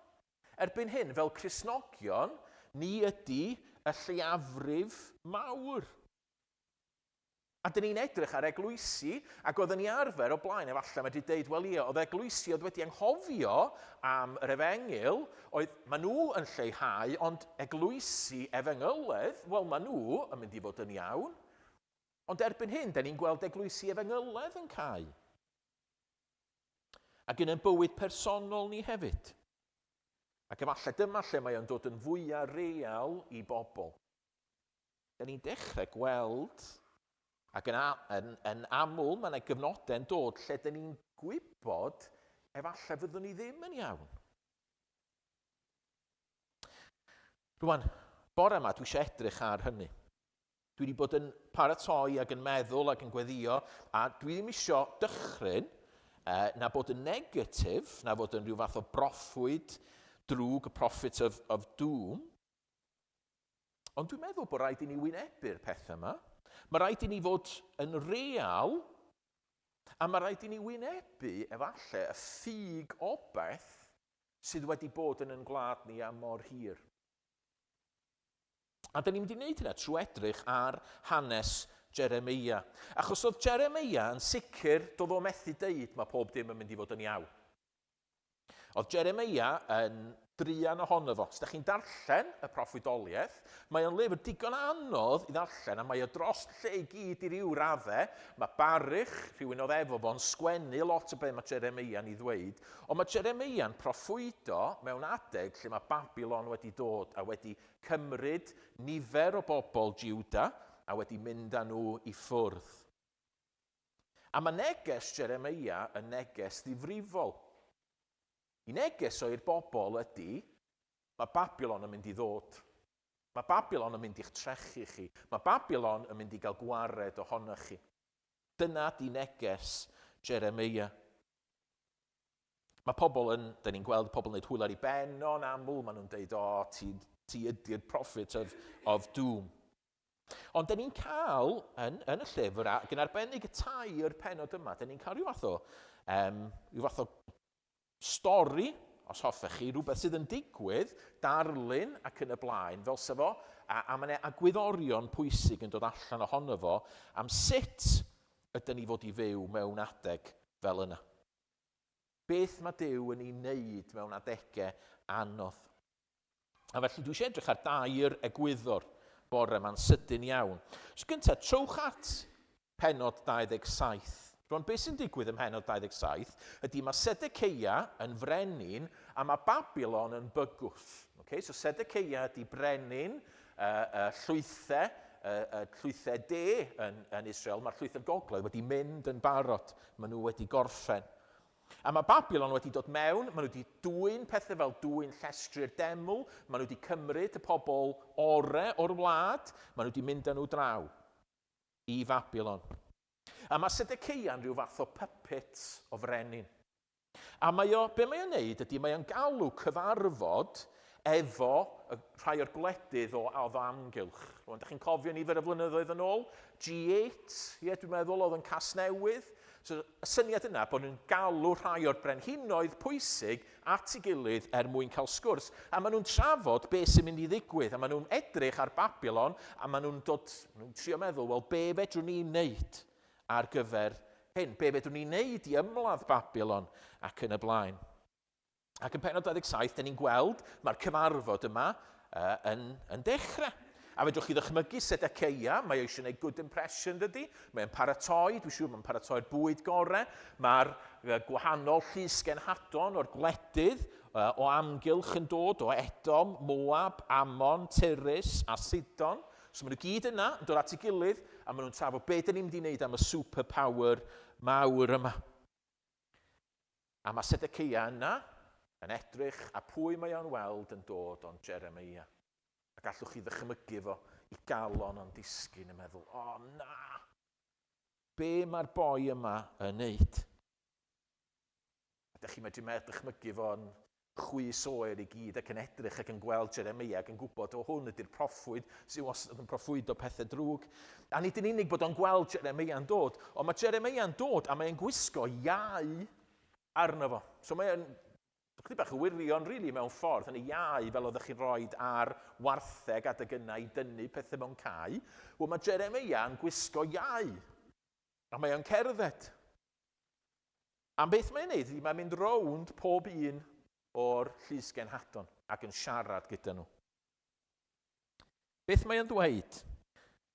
Speaker 1: Erbyn hyn, fel Cristnogion, ni ydy y lleiafrif mawr. A dyn ni'n edrych ar eglwysi, ac oedden ni arfer o blaen, efallai wedi deud, wel ie, oedd eglwysi oedd wedi anghofio am yr efengil, oedd maen nhw yn lleihau, ond eglwysi efengyledd, wel maen nhw yn mynd i fod yn iawn. Ond erbyn hyn, dyn ni'n gweld eglwysi efengyledd yn cael. Ac yn y bywyd personol ni hefyd. Ac efallai dyma lle mae o'n dod yn fwyaf real i bobl. Da ni'n dechrau gweld, ac yn aml mae yna gyfnodau yn dod lle da ni'n gwybod efallai fyddwn ni ddim yn iawn. Rwan, bore yma dwi eisiau edrych ar hynny. Dwi wedi bod yn paratoi ac yn meddwl ac yn gweddio, a dwi ddim eisiau dychryn na bod yn negatif, na bod yn rhyw fath o broffwyd drwg, y prophet of doom. Ond dwi'n meddwl bod rhaid i ni wynebu'r pethau yma. Mae rhaid i ni fod yn real, a mae rhaid i ni wynebu efallai y ffug o beth sydd wedi bod yn gwlad ni am mor hir. A da ni'n mynd i wneud hynna trwy edrych ar hanes Jeremia. Achos oedd Jeremia yn sicr, doedd o methu deud mae pob dim yn mynd i fod yn iawn. Oedd Jeremia yn drian ohono fo. Os da chi'n darllen y proffwydoliaeth, mae o'n lyfr digon anodd i ddarllen, a mae o dros lle i gyd i ryw raddau. Mae Baruch, rhywun oedd efo fo'n sgwennu lot o beth mae Jeremia'n ei ddweud, ond mae Jeremia'n proffwydo mewn adeg lle mae Babylon wedi dod a wedi cymryd nifer o bobl Jiwda a wedi mynd â nhw i ffwrdd. A mae neges Jeremia yn neges ddifrifol. I neges o'r bobl ydy, mae Babylon yn mynd i ddod. Mae Babylon yn mynd i'ch trechu chi. Mae Babylon yn mynd i gael gwared ohonoch chi. Dyna di neges Jeremia. Mae pobl yn, da ni'n gweld pobl yn gwneud hwyl ar ei ben o'n aml, maen nhw'n deud, ti ydy'r prophet of doom. Ond da ni'n cael, yn y llyfr, ac yn arbennig y tair penod yma, da ni'n cael rhyw fath o stori, os hoffech chi, rhywbeth sydd yn digwydd, darlun ac yn y blaen, fel sefo, a mae yna agwyddorion pwysig yn dod allan ohono fo, am sut ydym ni fod i fyw mewn adeg fel yna. Beth mae Duw yn ei wneud mewn adegau anodd. A felly dwi eisiau edrych ar dair egwyddor bore ma'n sydyn iawn. So gyntaf, trowch at penod 27. Rwan, beth sy'n digwydd ym Mhenod 27 ydy mae Sedecia yn frenin a mae Babylon yn bygwth. Okay? So Sedecia ydy brenin llwythau, llwythau de yn Israel. Mae'r llwythau gogledd wedi mynd yn barod. Maen nhw wedi gorffen. A mae Babylon wedi dod mewn, maen nhw wedi dwyn pethau fel dwyn llestri'r deml, maen nhw wedi cymryd y pobl ore o'r wlad, maen nhw wedi mynd â nhw draw i Babylon. A mae Sedecia yn rhyw fath o puppet o frenin. A be mae o'n neud ydy mae o'n galw cyfarfod efo rhai o'r gwledydd o amgylch. Rwan, da chi'n cofio nifer y flynyddoedd yn ôl? G8, dwi'n meddwl, oedd yn Casnewydd. So, y syniad yna bod nhw'n galw rhai o'r brenhinoedd pwysig at ei gilydd mwyn cael sgwrs. A maen nhw'n trafod beth sy'n mynd i ddigwydd. A maen nhw'n edrych ar Babylon a maen nhw'n trio meddwl, wel, be fedrwn ni'n neud ar gyfer hyn? Be fedrwn ni'n neud i ymladd Babylon ac yn y blaen? Ac yn Pennod 27, da ni'n gweld mae'r cyfarfod yma yn dechrau. A fedrwch chi ddychmygu Sedecia, mae eisiau gwneud good impression dydy. Mae'n paratoi, dwi'n siŵr mae'n paratoi'r bwyd gorau. Mae'r gwahanol llysgenhadon o'r gwledydd o amgylch yn dod o Edom, Moab, Ammon, Tyrus a Sidon. So maen nhw gyd yna yn dod at ei gilydd a maen nhw'n trafod beth da ni'n mynd i wneud am y superpower mawr yma. A mae Sedecia yna yn edrych a pwy mae o'n weld yn dod o'n Jeremia. A gallwch chi ddychmygu fo i galon o'n disgyn yn meddwl, na, be mae'r boi yma yn neud? A da chi medru dychmygu fo'n chwys oer i gyd ac yn edrych ac yn gweld Jeremia ac yn gwybod o hwn ydy'r proffwyd sy'n wastad yn proffwyd o pethau drwg. A nid yn unig bod o'n gweld Jeremia yn dod, ond mae Jeremia yn dod a mae'n gwisgo iau arno fo. So mae'n chydig bach o wirion, really, mewn ffordd, yn y iau fel oeddech chi'n rhoi ar wartheg adeg yna i dynnu pethau mewn cae. Wel, mae Jeremia yn gwisgo iau. A mae o'n cerdded. A beth mae'n neud? Mae'n mynd rownd pob un o'r llysgenhadon ac yn siarad gyda nhw. Beth mae'n dweud?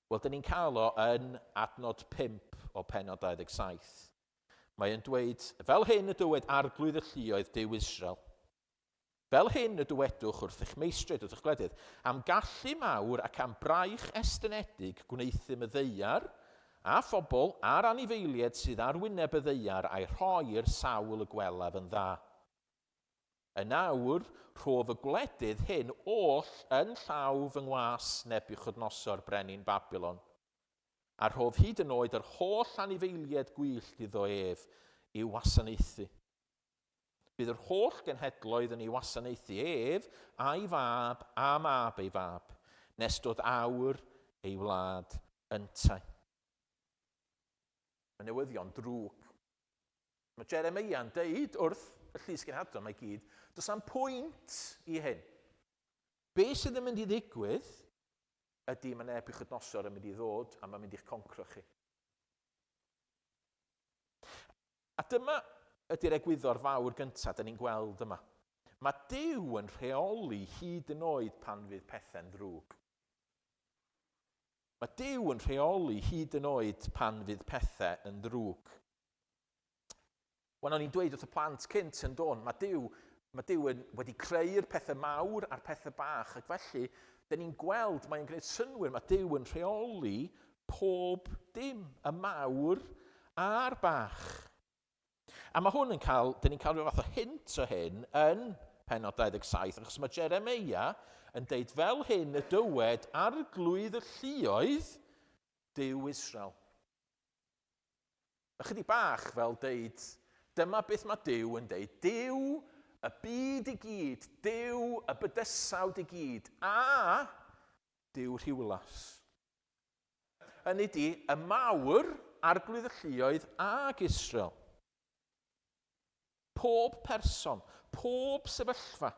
Speaker 1: Wel, dyn ni'n cael o yn adnod 5 o Pennod 27. Mae'n dweud, fel hyn y dywed arglwydd y lluoedd Duw Israel. Fel hyn y dywedwch wrth eich meistryd, wrth eich gwledydd, am gallu mawr ac am braich estynedig gwneithym y ddeiar, a phobl a'r anifeiliaid sydd ar wyneb y ddeiar a'i rhoi'r sawl y gwelaf yn dda. Yn awr, rhof y gwledydd hyn oll yn llaw fy ngwas Nebuchadnezzar brenin Babylon. A rhof hyd yn oed yr holl anifeiliaid gwyllt iddo ef i'w wasanaethu. Bydd yr holl genhedloedd yn ei wasanaethu ef a'i fab a mab ei fab, nes dod awr ei wlad yntau. Mae newyddion drwg. Mae Jeremia yn deud wrth y llysgenhadon mae gyd, does am pwynt i hyn. Be sydd yn mynd i ddigwydd ydy mae Nebuchadnezzar yn mynd i ddod a mae'n mynd i'ch concro chi. A dyma ydy'r egwyddor fawr gyntaf da ni'n gweld yma. Mae Duw yn rheoli hyd yn oed pan fydd pethau'n ddrwg. Mae Duw yn rheoli hyd yn oed pan fydd pethau yn ddrwg. Wel, o'n i'n dweud wrth y plant cynt yn dod, mae Duw wedi creu'r pethau mawr a'r pethau bach, ac felly, da ni'n gweld, mae'n gwneud synwyr, mae Duw yn rheoli pob dim, y mawr a'r bach. A mae hwn yn cael, da ni'n cael rhyw fath o hint o hyn yn Pennod 27, achos mae Jeremia yn deud fel hyn y dywed arglwydd y lluoedd Duw Israel. Ychydig bach fel deud, dyma beth mae Duw yn deud, Duw y byd i gyd, Duw y bydysawd i gyd, a Duw Rhiwlas. Hynny di, y mawr arglwydd y lluoedd ag Israel. Pob person, pob sefyllfa.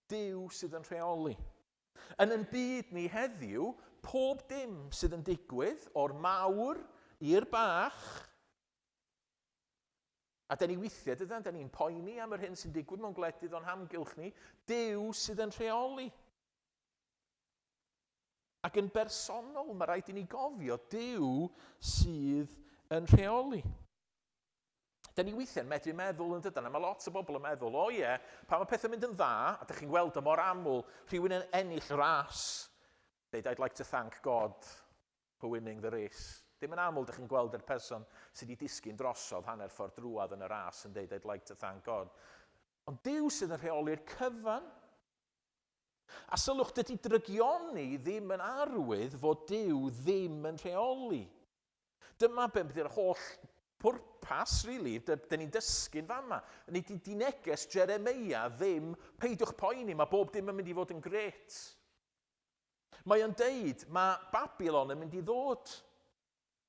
Speaker 1: Duw sydd yn rheoli. Yn ein byd ni heddiw, pob dim sydd yn digwydd o'r mawr i'r bach. A da ni weithiau, da ni'n poeni am yr hyn sy'n digwydd mewn gwledydd o'n hamgylch ni, Duw sydd yn rheoli. Ac yn bersonol, mae rhaid i ni gofio Duw sydd yn rheoli. Da ni weithiau'n medru meddwl yn dydyn, a mae lot o bobl yn meddwl, o ie, pan mae pethau'n mynd yn dda, a da chi'n gweld y mor aml, rhywun yn ennill ras, I'd like to thank God for winning the race. Dim yn aml da chi'n gweld yr person sydd wedi disgyn drosodd hanner ffordd drwad yn y ras yn dweud, I'd like to thank God. Ond Duw sydd yn rheoli'r cyfan. A sylwch, dydy drygioni ddim yn arwydd fod Duw ddim yn rheoli. Dyma beth ydy'r holl pwrpas, really, dyn ni'n dysgu'n fama. Nid di neges Jeremia ddim, peidiwch poeni, mae bob dim yn mynd i fod yn gret. Mae o'n deud, mae Babylon yn mynd i ddod.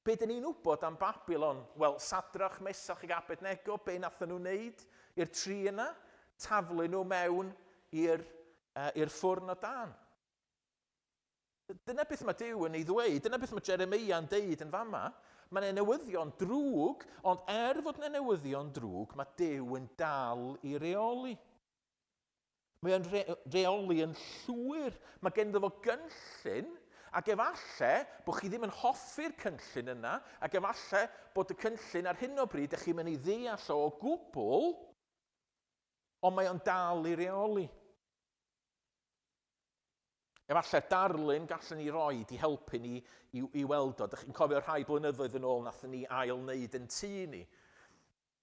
Speaker 1: Be dyn ni'n wybod am Babylon? Wel, Sadrach, Mesach ac Abednego, be nathon nhw wneud i'r tri yna? Taflu nhw mewn i'r ffwrn o dan. Dyna beth mae Duw yn ei ddweud, dyna beth mae Jeremia yn deud yn fama. Mae'n newyddion drwg, ond fod yna newyddion drwg, mae Duw yn dal i reoli. Mae o'n reoli yn llwyr. Mae gen iddo fo gynllun, ac efallai bod chi ddim yn hoffi'r cynllun yna, ac efallai bod y cynllun ar hyn o bryd ydych chi'n mynd i ddeall o gwbl, ond mae o'n dal i reoli. Efallai'r darlun gallwn ni roi i helpu ni i weld o. Dych chi'n cofio rhai blynyddoedd yn ôl nathon ni ail-wneud yn tŷ ni.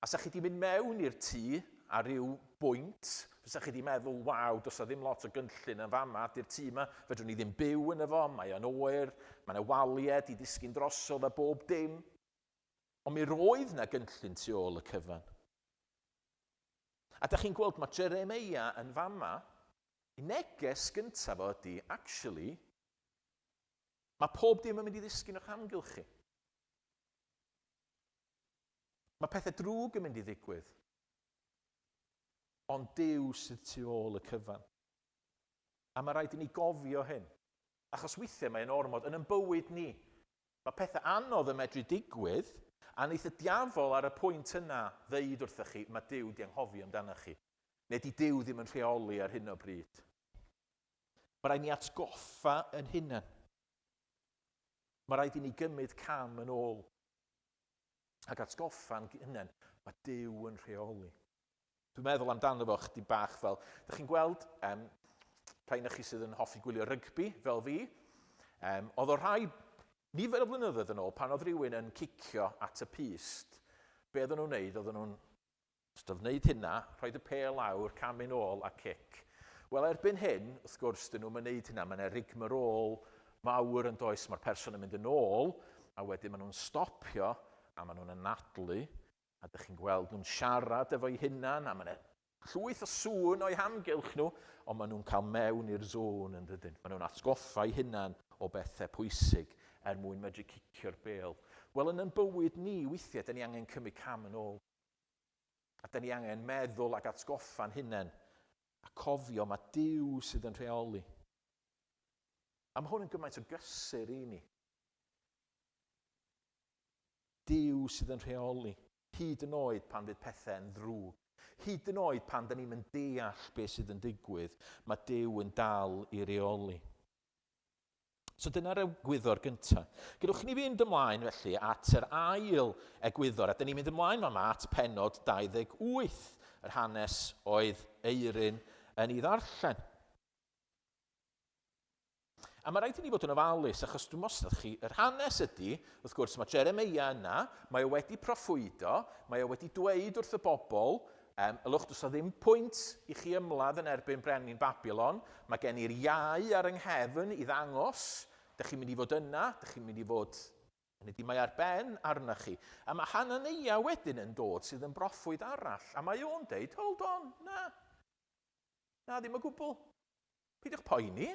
Speaker 1: A sa chi wedi mynd mewn i'r tŷ ar ryw bwynt, fysa chi wedi meddwl, waw, does o ddim lot o gynllun yn fama, di'r tŷ yma, fedrwn ni ddim byw yn efo, mae o'n oer, mae yna waliau, di disgyn drosodd a bob dim. Ond mi roedd yna gynllun tu ôl y cyfan. A da chi'n gweld mae Jeremia yn fama, i neges gyntaf o ydy, actually, mae pob dim yn mynd i ddisgyn o'ch amgylch chi. Mae pethau drwg yn mynd i ddigwydd. Ond Duw sydd tu ôl y cyfan. A mae rhaid i ni gofio hyn. Achos weithiau mae'n ormod yn bywyd ni. Mae pethau anodd yn medru digwydd, a wneith y diafol ar y pwynt yna ddeud wrthych chi, mae Duw di anghofio amdano chi. Neu di Duw ddim yn rheoli ar hyn o bryd. Mae rhaid ni atgoffa yn hunan. Mae rhaid i ni gymryd cam yn ôl. Ac atgoffa yn hunan, mae Duw yn rheoli. Dwi'n meddwl amdano fo chdi bach fel, ydych chi'n gweld, rhain o'ch chi sydd yn hoffi gwylio rygbi fel fi, oedd o rhai nifer o blynyddoedd yn ôl, pan oedd rhywun yn cicio at y pist, be oedden nhw'n wneud? Oedden nhw'n wneud hynna, rhoid y pel lawr, camu nôl a cic. Wel, erbyn hyn, wrth gwrs, dyn nhw'n wneud hynna, mae'n rigmarole mawr yn does, mae'r person yn mynd yn ôl, a wedyn maen nhw'n stopio, a maen nhw'n anadlu, a ydych chi'n gweld nhw'n siarad efo'i hunan, a mae'n llwyth o sŵn o'i hamgylch nhw, ond maen nhw'n cael mewn i'r zôn yn dydyn. Maen nhw'n atgoffa'i hunan o bethau pwysig mwyn medru cicio'r bel. Wel, yn bywyd ni, weithiau, da ni angen cymryd cam yn ôl. A da ni angen meddwl ac atgoffa'n hunan, a cofio mae Duw sydd yn rheoli. A mae hwn yn gymaint o gysur i ni. Duw sydd yn rheoli. Hyd yn oed pan fydd pethau yn ddrwg. Hyd yn oed pan da ni'n mynd deall beth sydd yn digwydd, mae Duw yn dal i reoli. So dyna'r egwyddor gyntaf. Gydwch ni fynd ymlaen felly at yr ail egwyddor, a da ni'n mynd ymlaen yma at pennod 28, yr hanes oedd Eirin yn ei ddarllen. A mae rhaid i ni fod yn ofalus, achos dwi'n mostod chi, yr hanes ydy, wrth gwrs, mae Jeremia yna, mae o wedi proffwydo, mae o wedi dweud wrth y bobl, ylwch, does o ddim pwynt i chi ymladd yn erbyn brenin Babylon, mae gen i'r iau ar yng nghefn i ddangos, ydych chi'n mynd i fod yna, ydych chi'n mynd i fod, mae ar ben arna chi. A mae Hananeia wedyn yn dod sydd yn broffwyd arall, a mae o'n deud, hold on, na, ddim o gwbl, peidiwch poeni.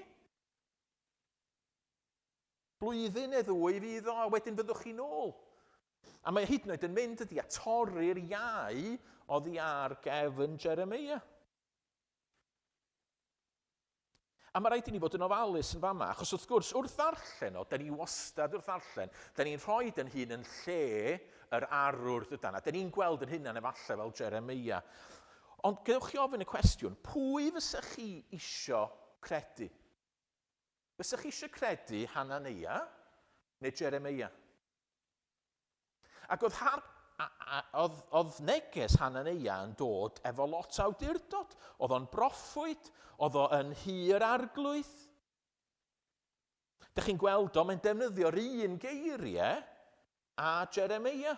Speaker 1: Blwyddyn neu ddwy fydd o, a wedyn fyddwch chi nôl. A mae hyd yn oed yn mynd ydi a torri'r iau oddi ar gefn Jeremia. A mae rhaid i ni fod yn ofalus yn fama, achos wrth gwrs, wrth ddarllen o, da ni wastad wrth ddarllen, da ni'n rhoi yn hun yn lle yr arwr dydan, a da ni'n gweld yn hunan efallai fel Jeremia. Ond gydwch chi ofyn y cwestiwn, pwy fysa chi isio credu? Fysych chi eisiau credu Hanania neu Jeremia? Ac oedd neges Hanania yn dod efo lot o awdurdod. Oedd o'n broffwyd, oedd o'n hir arglwydd. Dych chi'n gweld o, mae'n defnyddio'r un geiriau a Jeremia.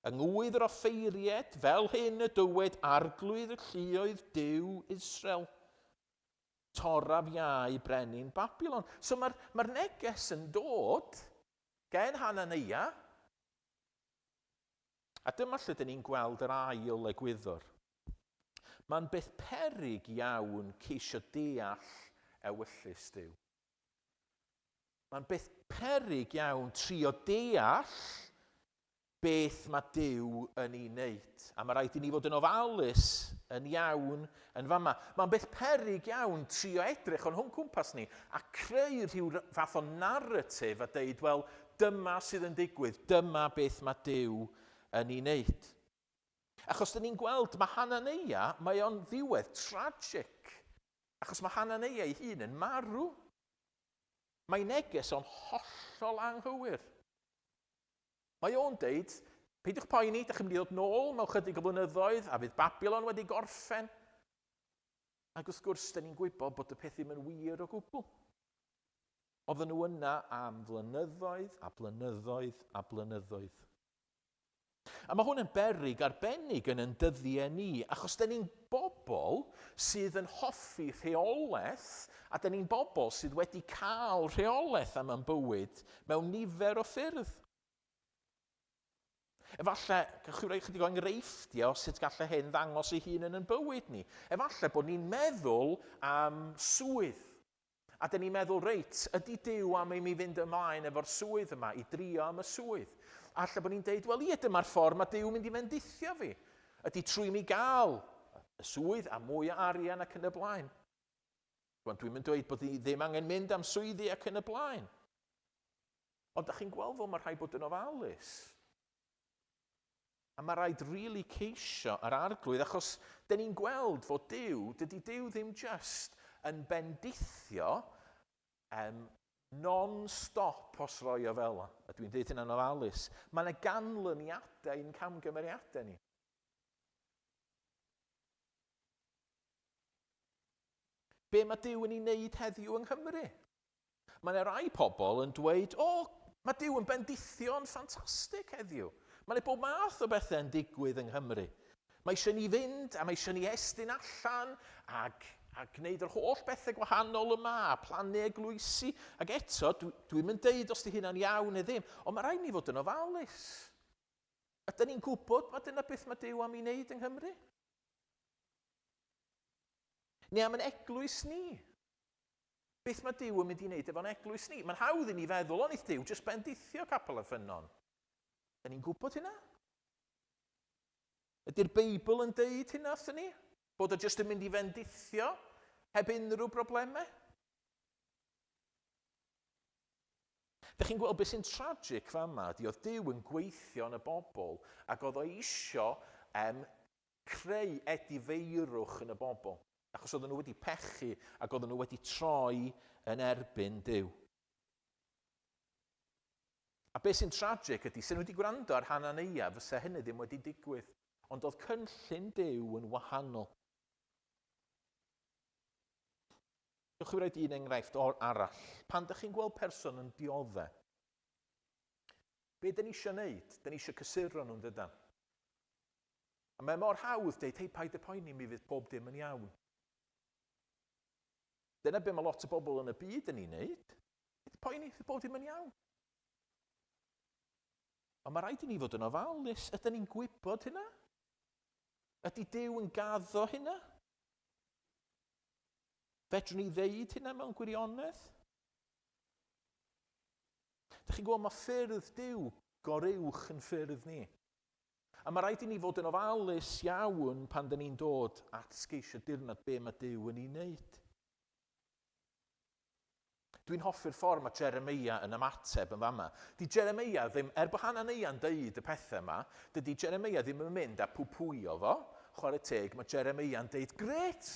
Speaker 1: Yngwydd yr offeiriad, fel hyn y dywed arglwydd y lluoedd Duw Israel. Toraf iau brenin Babylon. So mae'r neges yn dod gen Hanania. A dyma lle dyn ni'n gweld yr ail egwyddor. Mae'n beth peryg iawn ceisio deall ewyllys Duw. Mae'n beth peryg iawn trio deall beth mae Duw yn ei wneud. A mae rhaid i ni fod yn ofalus yn iawn yn fama. Mae'n beth peryg iawn trio edrych o'n hwn cwmpas ni a creu rhyw fath o narratif a deud, wel, dyma sydd yn digwydd, dyma beth mae Duw yn ei wneud. Achos dyn ni'n gweld mae Hanania, mae o'n ddiwedd tragic. Achos mae Hanania ei hun yn marw. Mae neges o'n hollol anghywir. Mae o'n deud, peidiwch poeni, ydych chi'n mynd i ddod nôl mewn chydig o blynyddoedd a fydd Babylon wedi gorffen. Ac wrth gwrs, dyn ni'n gwybod bod y peth ddim yn wir o gwbl. Oedden nhw yna am flynyddoedd a blynyddoedd a blynyddoedd. A mae hwn yn beryg arbennig yn ein dyddiau ni, achos dyn ni'n bobl sydd yn hoffi rheolaeth, a dyn ni'n bobl sydd wedi cael rheolaeth am yn bywyd mewn nifer o ffyrdd. Efallai, gallwch chi roi chydig o enghreifftiau o sut gallai hyn ddangos ei hun yn ein bywyd ni. Efallai bod ni'n meddwl am swydd. A dyn ni'n meddwl, reit, ydy Duw am i mi fynd ymlaen efo'r swydd yma, i drio am y swydd. Alla bod ni'n deud, wel, ie, dyma'r ffordd mae Duw mynd i fendithio fi. Ydy trwy mi gael y swydd a mwy o arian ac yn y blaen. Dwi'n mynd dweud bod ni ddim angen mynd am swyddi ac yn y blaen. Ond da chi'n gweld fel mae rhaid bod yn ofalus. A mae rhaid rili ceisio yr arglwydd, achos dyn ni'n gweld fod Duw, dydy Duw ddim just yn bendithio non-stop os roi o fel. A dwi'n dweud hynna'n ofalus. Mae yna ganlyniadau i'n camgymeriadau ni. Be mae Duw yn ei wneud heddiw yng Nghymru? Mae yna rai pobl yn dweud, mae Duw yn bendithio'n ffantastig heddiw. Mae yna bob math o bethau yn digwydd yng Nghymru. Mae eisiau ni fynd a mae eisiau ni estyn allan a gwneud yr holl bethau gwahanol yma a plannu eglwysi. Ac eto, dwi'n mynd deud os di hynna'n iawn neu ddim, ond mae rhaid ni fod yn ofalus. Ydyn ni'n gwybod mae dyna beth mae Duw am ei wneud yng Nghymru? Neu am yn eglwys ni? Beth mae Duw yn mynd i wneud efo'n eglwys ni? Mae'n hawdd i ni feddwl, ond eith Duw jyst bendithio capel y ffynnon. Ydyn ni'n gwybod hynna? Ydy'r Beibl yn deud hynna wrthyn ni? Bod o jyst yn mynd i fendithio heb unrhyw broblemau? Dych chi'n gweld beth sy'n tragic fama, oedd Duw yn gweithio yn y bobl ac oedd o isio creu edifeirwch yn y bobl. Achos oedden nhw wedi pechu ac oedden nhw wedi troi yn erbyn Duw. A beth sy'n tragic ydy, sy'n wedi gwrando ar Hanania, fysa hynny ddim wedi digwydd. Ond oedd cynllun Duw yn wahanol. Dewch i roed un enghraifft arall. Pan ydych chi'n gweld person yn dioddau, be dyn ni eisiau gwneud? Dyn ni eisiau cysuro nhw'n dydan. A mae mor hawdd dweud, hei, paid y poeni mi fydd bob dim yn iawn. Dyna be mae lot o bobl yn y byd yn ei wneud. Poeni, fydd bob dim yn iawn. Ond mae rhaid i ni fod yn ofalus. Ydyn ni'n gwybod hynna? Ydy Duw yn gaddo hynna? Fedrwn ni ddeud hynna mewn gwirionedd? Dych chi'n gwybod, mae ffyrdd Duw goruwch yn ffyrdd ni. A mae rhaid i ni fod yn ofalus iawn pan dyn ni'n dod at sgeisio dirnod be mae Duw yn ei wneud. Dwi'n hoffi'r ffordd mae Jeremia yn ymateb yn fama. Di Jeremia ddim, bod Hanania'n deud y pethau yma, dydy Jeremia ddim yn mynd a pwpwio fo. Chwarae teg, mae Jeremia'n deud, gret,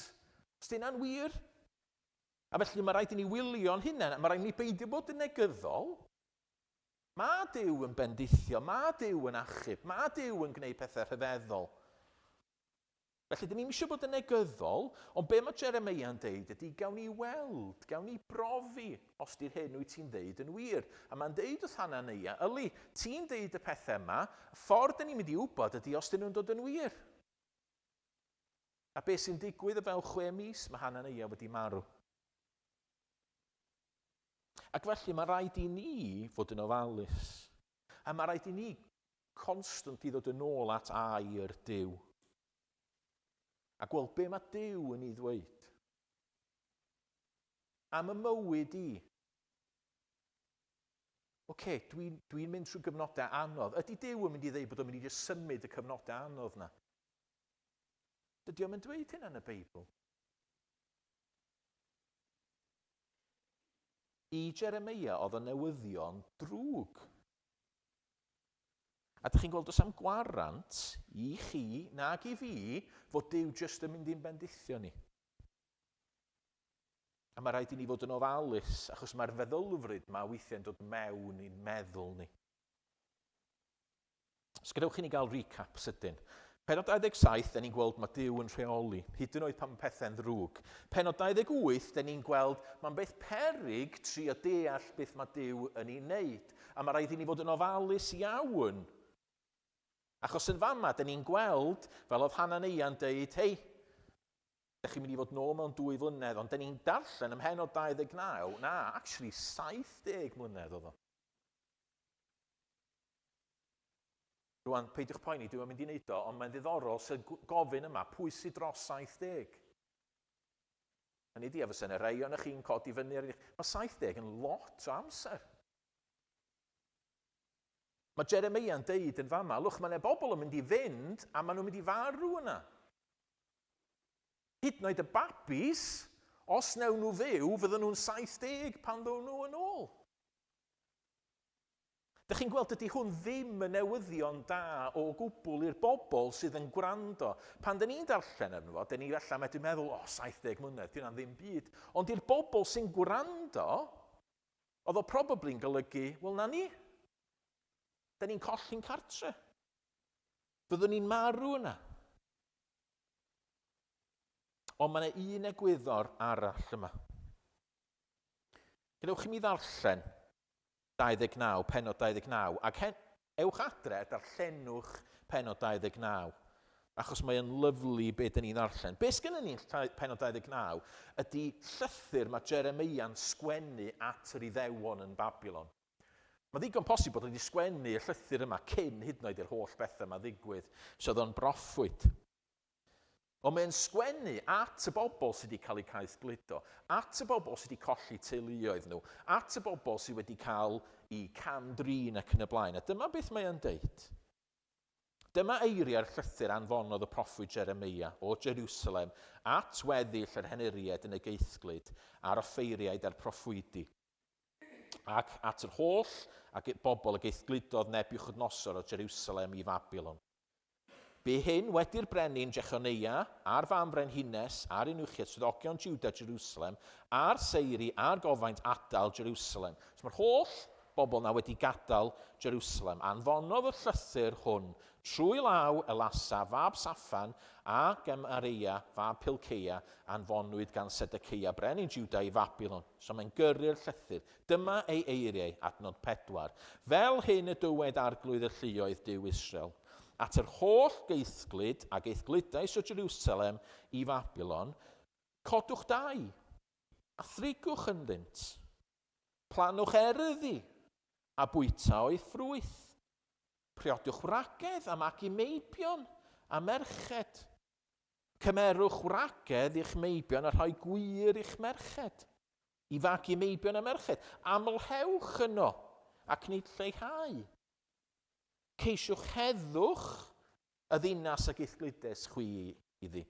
Speaker 1: os di hynna'n wir. A felly mae rhaid i ni wylio'n hunain, mae rhaid i ni beidio bod yn negyddol. Mae Duw yn bendithio, mae Duw yn achub, mae Duw yn gwneud pethau rhyfeddol. Felly, dyn ni'n eisiau bod yn negyddol, ond be mae Jeremia yn deud ydy gawn ni weld, gawn ni brofi os di'r hyn wyt ti'n deud yn wir. A mae'n deud wrth Hanania, yli, ti'n deud y pethau yma, y ffordd dyn ni'n mynd i wybod ydy os dyn nhw'n dod yn wir. A be sy'n digwydd o fewn 6 mis, mae Hanania wedi marw. Ac felly mae rhaid i ni fod yn ofalus. A mae rhaid i ni constant i ddod yn ôl at air Duw. A gweld be mae Duw yn ei ddweud. Am y mywyd i. Oce, dwi'n mynd trwy gyfnodau anodd. Ydy Duw yn mynd i ddweud bod o'n mynd i just symud y cyfnodau anodd na? Dydy o'n mynd dweud hynna yn y Beibl? I Jeremia oedd y newyddion drwg. A ydych chi'n gweld os am gwarant i chi nag i fi fod Duw jyst yn mynd i'n bendithio ni. A mae rhaid i ni fod yn ofalus achos mae'r feddylfryd mae weithiau'n dod mewn i'n meddwl ni. Os gadewch i ni gael recap sydyn. Pennod 27, da ni'n gweld mae Duw yn rheoli, hyd yn oed pan pethau'n ddrwg. Pennod 28, da ni'n gweld mae'n beth peryg trio deall beth mae Duw yn ei wneud. A mae rhaid i ni fod yn ofalus iawn. Achos yn fama, da ni'n gweld, fel oedd Hanania'n deud, hei, ydych chi'n mynd i fod nôl mewn 2 flynedd, ond da ni'n darllen ym Pennod 29, na, actually 70 mlynedd oedd o. Rwan, peidiwch poeni, dwi'n mynd i wneud o, ond mae'n ddiddorol sy'n gofyn yma, pwy sydd dros 70? Hynny di, efo sy'n y rei o'n chi'n codi fyny ar eich. Mae 70 yn lot o amser. Mae Jeremia'n deud yn fama, lwch, mae'n bobl yn mynd i fynd a maen nhw'n mynd i farw yna. Hyd yn oed y babis, os newn nhw fyw, fydden nhw'n 70 pan ddown nhw yn ôl. Dych chi'n gweld ydy hwn ddim yn newyddion da o gwbl i'r bobl sydd yn gwrando. Pan dyn ni'n darllen yno fo, dyn ni felly medru meddwl, 70 mlynedd, dyna ddim byd. Ond i'r bobl sy'n gwrando, oedd o probably'n golygu, wel na ni. Da ni'n colli'n cartre. Byddwn ni'n marw yna. Ond mae yna un egwyddor arall yma. Gadewch i mi ddarllen 29, pennod 29, ac ewch adre a darllenwch pennod 29, achos mae'n lyflu beth dyn ni'n ddarllen. Be sgynnon ni'n pennod 29 ydy llythyr mae Jeremia'n sgwennu at yr Iddewon yn Babylon. Mae ddigon posib bod wedi sgwennu y llythyr yma cyn hyd yn oed i'r holl bethau yma ddigwydd, so oedd o'n broffwyd. Ond mae'n sgwennu at y bobl sydd wedi cael eu caeth gludo, at y bobl sydd wedi colli teuluoedd nhw, at y bobl sydd wedi cael eu camdrin ac yn y blaen. A dyma beth mae'n deud. Dyma eiriau'r llythyr anfonodd y proffwyd Jeremia o Jerusalem at weddill yr henuriaid yn y geithglyd a'r offeiriaid a'r proffwydi. Ac at yr holl ac bobl y geithgludodd Nebiwchodynosor o Jerusalem i Babylon. Bu hyn wedi'r brenin Jechonia, a'r fam Brenhines, a'r Unuchiaid swyddogion Jiwda Jerusalem, a'r seiri a'r gofaint adal Jerusalem. So mae'r holl bobl na wedi gadael Jerusalem. Anfonodd y llythyr hwn trwy law Elasa, fab Saffan, a Gemaria, fab Pilceia, anfonwyd gan Sedecia, brenin Jiwda i Babylon. So mae'n gyrru'r llythyr. Dyma ei eiriau, adnod 4. Fel hyn y dywed arglwydd y lluoedd Duw Israel. At yr holl geithglyd a geithglydais o Jerusalem i Babylon, codwch dau a thrigwch ynddynt. Planwch erddi a bwyta o'i ffrwyth. Priodwch wragedd am ag i meibion a merched. Cymerwch wragedd i'ch meibion a rhoi gwir i'ch merched. I fagu meibion a merched. Amlhewch yno ac nid lleihau. Ceisiwch heddwch y ddinas a geithgludes chwi iddi.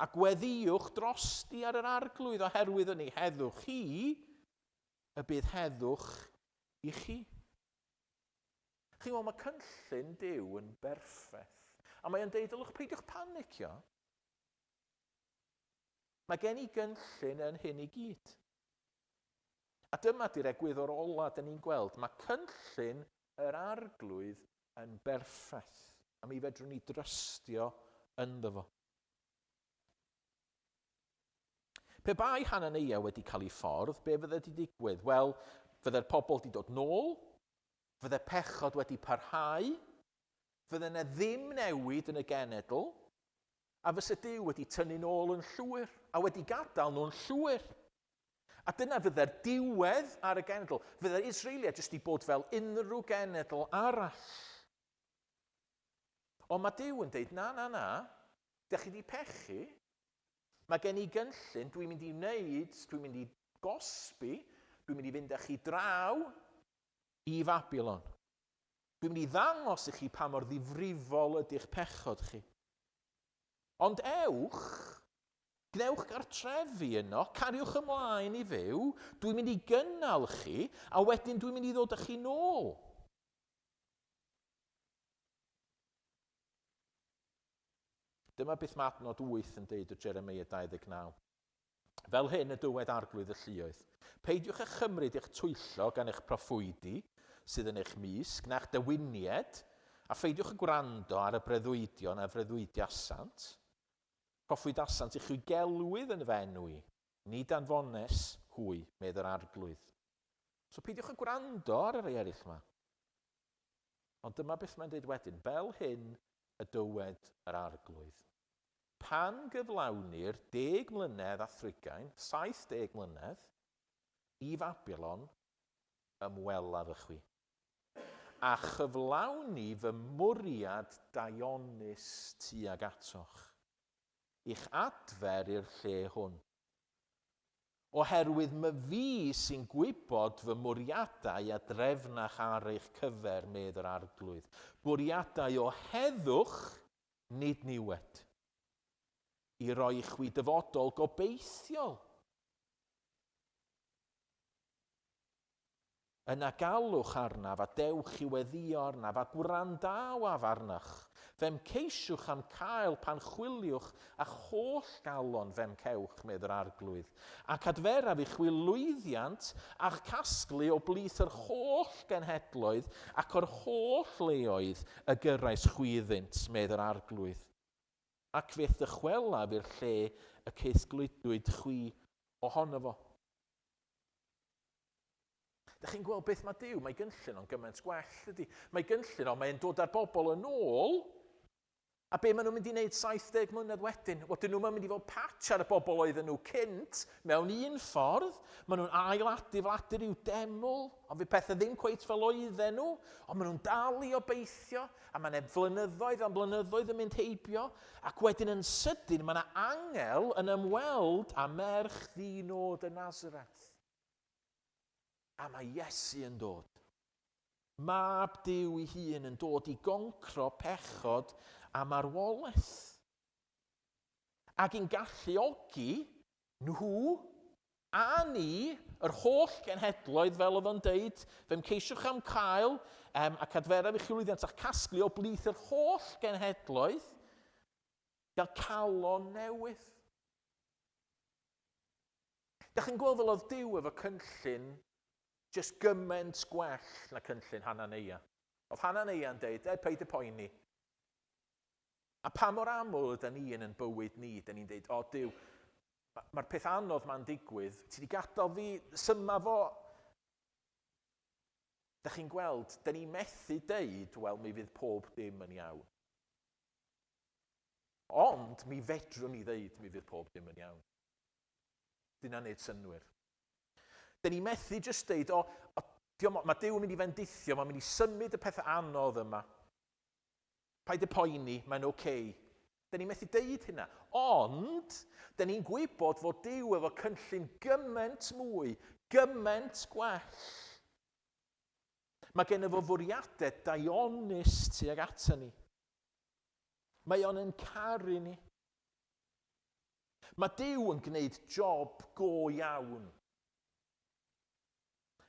Speaker 1: A gweddiwch drosti ar yr arglwydd oherwydd yn ei heddwch chi, y bydd heddwch i chi. Chi'n gwybod, mae cynllun Duw yn berffeth. A mae'n deud, ylwch, peidiwch panicio. Mae gen i gynllun yn hyn i gyd. A dyma di'r egwyddor ola dyn ni'n gweld. Mae cynllun yr arglwydd yn berffaith. A mi fedrwn ni drystio ynddo fo. Pe bai Hanania wedi cael ei ffordd, be fydde wedi digwydd? Wel, fydde'r pobl wedi dod nôl, fydde pechod wedi parhau, fydde yna ddim newid yn y genedl, a fyse Duw wedi tynnu nôl yn llwyr, a wedi gadael nhw'n llwyr. A dyna fydde'r diwedd ar y genedl. Fydde'r Israeliad jyst i bod fel unrhyw genedl arall. Ond mae Duw yn dweud, na, dych chi wedi pechu, mae gen i gynllun, dwi'n mynd i wneud, dwi'n mynd i gosbi, dwi'n mynd i fynd â chi draw i Babylon. Dwi'n mynd i ddangos i chi pa mor ddifrifol ydy'ch pechod chi. Ond ewch, gnewch gartrefi yno, cariwch ymlaen i fyw, dwi'n mynd i gynnal chi, a wedyn dwi'n mynd i ddod â chi nôl. Dyma beth mae adnod 8 yn deud o Jeremia 29. Fel hyn y dywed arglwydd y lluoedd. Peidiwch â chymryd eich twyllo gan eich proffwydi sydd yn eich misg, na'ch dywinied, a pheidiwch y gwrando ar y breuddwydion a freuddwydiasant. Proffwydasant i'ch i'w gelwydd yn fenwi, nid anfones hwy, medd yr arglwydd. So peidiwch y gwrando ar y rei eraill yma. Ond dyma beth mae'n deud wedyn, fel hyn y dywed yr arglwydd. Pan gyflawnir 10 mlynedd a thrygain, 70 mlynedd, i Babylon ymwelaf y chwi. A chyflawni fy mwriad daionus tuag atoch. I'ch adfer i'r lle hwn. Oherwydd my fi sy'n gwybod fy mwriadau a drefnach ar eich cyfer, medd yr arglwydd. Bwriadau o heddwch, nid niwed. I roi chwi dyfodol gobeithiol. Yna galwch arnaf a dewch i weddio arnaf a gwrandaw af arnach. Fem ceisiwch am cael pan chwiliwch a holl galon fem cewch, medd yr arglwydd. Ac adferaf i chwi lwyddiant a'ch casglu o blith yr holl genhedloedd ac o'r holl leoedd y gyrrais chwi iddynt, medd yr arglwydd. Ac fydd dychwelaf i'r lle y ceithglwydwyd chwi ohono fo. Dych chi'n gweld beth mae Duw, mae gynllun o'n gymaint gwell ydy. Mae gynllun o'n mae'n dod â'r bobl yn ôl, a be maen nhw'n mynd i wneud 70 mlynedd wedyn? Wedyn nhw'n mynd i fod patch ar y bobl oedden nhw cynt, mewn un ffordd, maen nhw'n ail-adifladu ryw deml, ond fydd pethau ddim cweit fel oedden nhw, ond maen nhw'n dal i obeithio, a mae'n flynyddoedd am blynyddoedd yn mynd heibio, ac wedyn yn sydyn mae yna angel yn ymweld â merch ddinod y Nazareth. A mae Iesu yn dod. Mab Duw ei hun yn dod i goncro pechod a marwolaeth. Ac yn galluogi nhw a ni, yr holl genhedloedd fel oedd o'n deud, fe'n ceisiwch am cael ac adferaf i'ch lwyddiant a'ch casglu o blith yr holl genhedloedd gael calon newydd. Dach chi'n gweld fel oedd Duw efo cynllun jyst gymaint gwell na cynllun Hanania. Oedd Hanania yn deud, peid y poeni. A pa mor aml yda ni yn bywyd ni, da ni'n deud, o Duw, mae'r peth anodd ma'n digwydd, ti wedi gadael fi syma fo. Da chi'n gweld, da ni methu deud, wel, mi fydd pob dim yn iawn. Ond mi fedrwn ni ddeud mi fydd pob dim yn iawn. Dyna wneud synwyr. Da ni methu jyst deud, mae Duw yn mynd i fendithio, mae'n mynd i symud y pethau anodd yma. Paid y poeni, mae'n okei. Da ni methu deud hynna. Ond, da ni'n gwybod fod Duw efo cynllun gymaint mwy, gymaint gwell. Mae gen efo fwriadau daionus tuag ata ni. Mae o'n yn caru ni. Mae Duw yn gwneud job go iawn.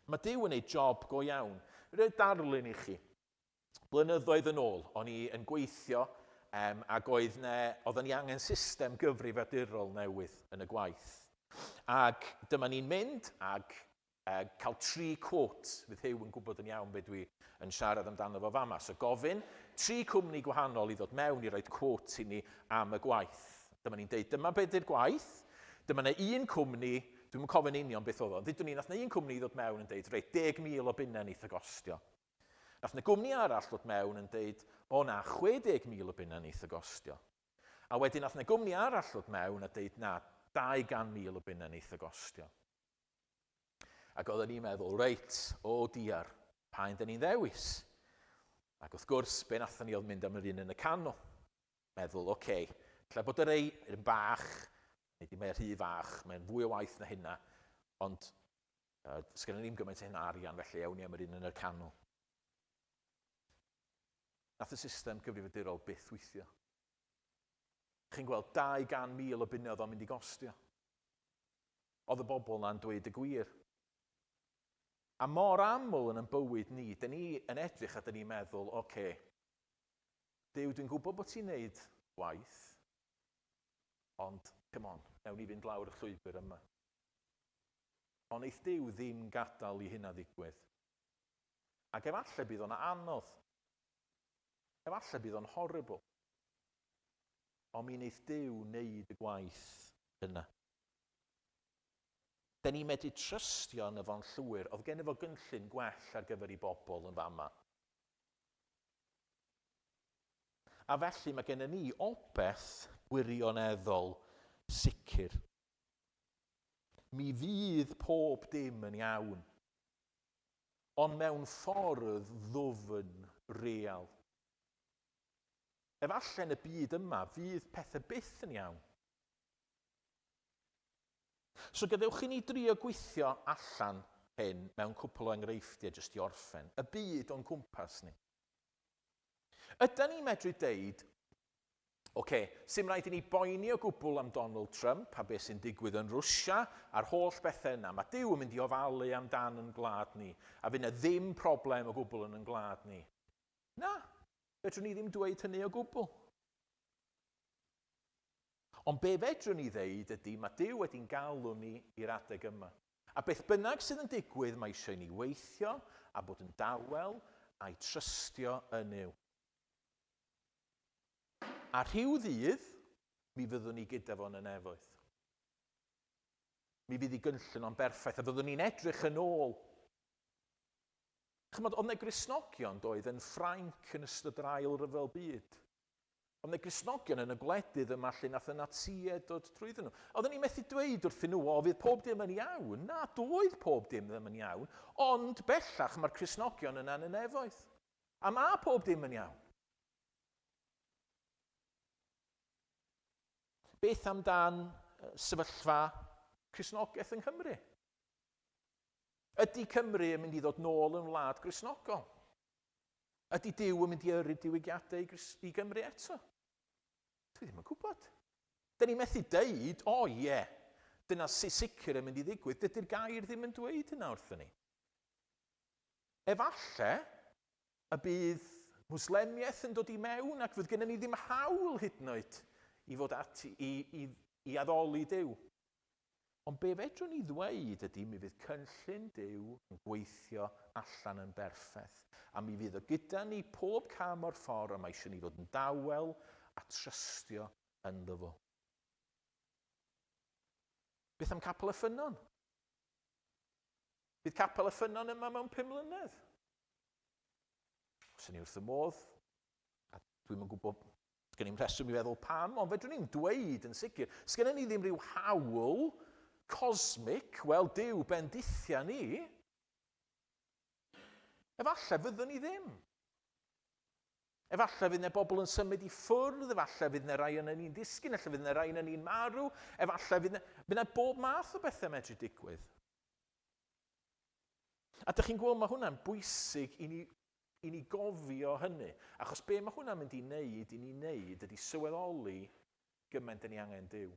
Speaker 1: Mae Duw yn gwneud job go iawn. Rwy'n darlun i chi. Blynyddoedd yn ôl, o'n i yn gweithio ac oedden ni angen system gyfrifiadurol newydd yn y gwaith. Ac dyma ni'n mynd ac cael 3 quote, fydd Hyw yn gwybod yn iawn beth dwi yn siarad amdano fo fama. So gofyn 3 cwmni gwahanol i ddod mewn i roi quote i ni am y gwaith. Dyma ni'n deud, dyma beth yw'r gwaith. Dyma na un cwmni, dwi'n cofyn union beth oedd o. Ddydwn ni, nath na un cwmni ddod mewn yn deud, reit, 10,000 o bunnau neith y gostio. Nath na gwmni arall ddod mewn yn deud, o na, 60,000 o bunnau neith y gostio. A wedyn nath na gwmni arall ddod mewn a deud, na, 200,000 o bunnau neith y gostio. Ac oedden ni'n meddwl, reit, o diar, pa un da ni'n ddewis? Ac wrth gwrs, be nathon ni oedd mynd am yr un yn y canol. Meddwl, oce, lle bod yr ein bach, neu di mae'n rhy fach, mae'n fwy o waith na hynna, ond sgynny ni'n gymaint hynna arian, felly ewn ni am yr un yn y canol. Nath y system gyfrifiadurol byth weithio. Chi'n gweld 200,000 o bunnau oedd o'n mynd i gostio. Oedd y bobl na'n dweud y gwir. A mor aml yn bywyd ni, dyn ni yn edrych a dyn ni'n meddwl, oce, Duw, dwi'n gwybod bod ti'n neud gwaith, ond, come on, newn ni fynd lawr y llwybr yma. Ond eith Duw ddim gadael i hynna ddigwydd. Ac efallai bydd o'n anodd. Efallai bydd o'n horrible. Ond mi wneith Duw wneud y gwaith yna. Da ni medru trystio yn efo'n llwyr, oedd gen efo gynllun gwell ar gyfer i bobl yn fama. A felly mae gen ni obeth gwirioneddol sicr. Mi fydd pob dim yn iawn, ond mewn ffordd ddwfn real. Efallai yn y byd yma, fydd pethau byth yn iawn. So gadewch i ni drio gweithio allan hyn mewn cwpl o enghreifftiau jyst i orffen. Y byd o'n cwmpas ni. Ydan ni medru deud, oce, sy'n rhaid i ni boeni o gwbl am Donald Trump a beth sy'n digwydd yn Rwsia a'r holl bethau yna. Mae Duw yn mynd i ofalu amdan yn gwlad ni a fydd yna ddim problem o gwbl yn gwlad ni. Na, fedrwn ni ddim dweud hynny o gwbl. Ond be fedrwn ni ddeud ydy, mae Duw wedi'n galw ni i'r adeg yma. A beth bynnag sydd yn digwydd, mae eisiau ni weithio a bod yn dawel a'i trystio yn yw. A rhyw ddydd, mi fyddwn ni gyda fo'n y nefoedd. Mi fydd ei gynllun o'n berffaith, a fyddwn ni'n edrych yn ôl. Chymod, oedd 'na Gristnogion doedd yn Ffrainc yn ystod yr ail ryfel byd. Oedd 'na Gristnogion yn y gwledydd yma lle nath y Natsïaid dod trwyddyn nhw. Oedden ni methu dweud wrthyn nhw, o fydd pob dim yn iawn. Na, doedd pob dim ddim yn iawn, ond bellach mae'r Gristnogion yna yn y nefoedd. A mae pob dim yn iawn. Beth amdan sefyllfa Cristnogaeth yng Nghymru? Ydy Cymru yn mynd i ddod nôl yn wlad Gristnogol? Ydy Duw yn mynd i yrru diwygiadau i Gymru eto? Dwi ddim yn gwybod. Da ni methu deud, o ie, dyna sicr yn mynd i ddigwydd. Dydy'r gair ddim yn dweud hynna wrthyn ni. Efallai y bydd Mwslemiaeth yn dod i mewn ac fydd gennym ni ddim hawl hyd yn oed i fod i addoli Duw. Ond be fedrwn ni ddweud ydy mi fydd cynllun Duw yn gweithio allan yn berffaith. A mi fydd o gyda ni pob cam o'r ffordd a mae eisiau ni fod yn dawel a trystio ynddo fo. Beth am Capel y Ffynnon? Bydd Capel y Ffynnon yma mewn 5 mlynedd? Os ni wrth y modd, a dwi'n gwybod, gen i'n rheswm i feddwl pam, ond fedrwn ni'n dweud yn sicr, sgynnon ni ddim rhyw hawl cosmic, wel Duw bendithia ni, efallai fyddwn ni ddim. Efallai fydd yna bobl yn symud i ffwrdd, efallai fydd yna rai yna ni'n disgyn, efallai fydd yna rai yna ni'n marw, efallai fydd yna bob math o bethau medru digwydd. A dych chi'n gweld mae hwnna'n bwysig i ni gofio hynny, achos be mae hwnna'n mynd i wneud ydy sylweddoli gymaint ni angen Duw.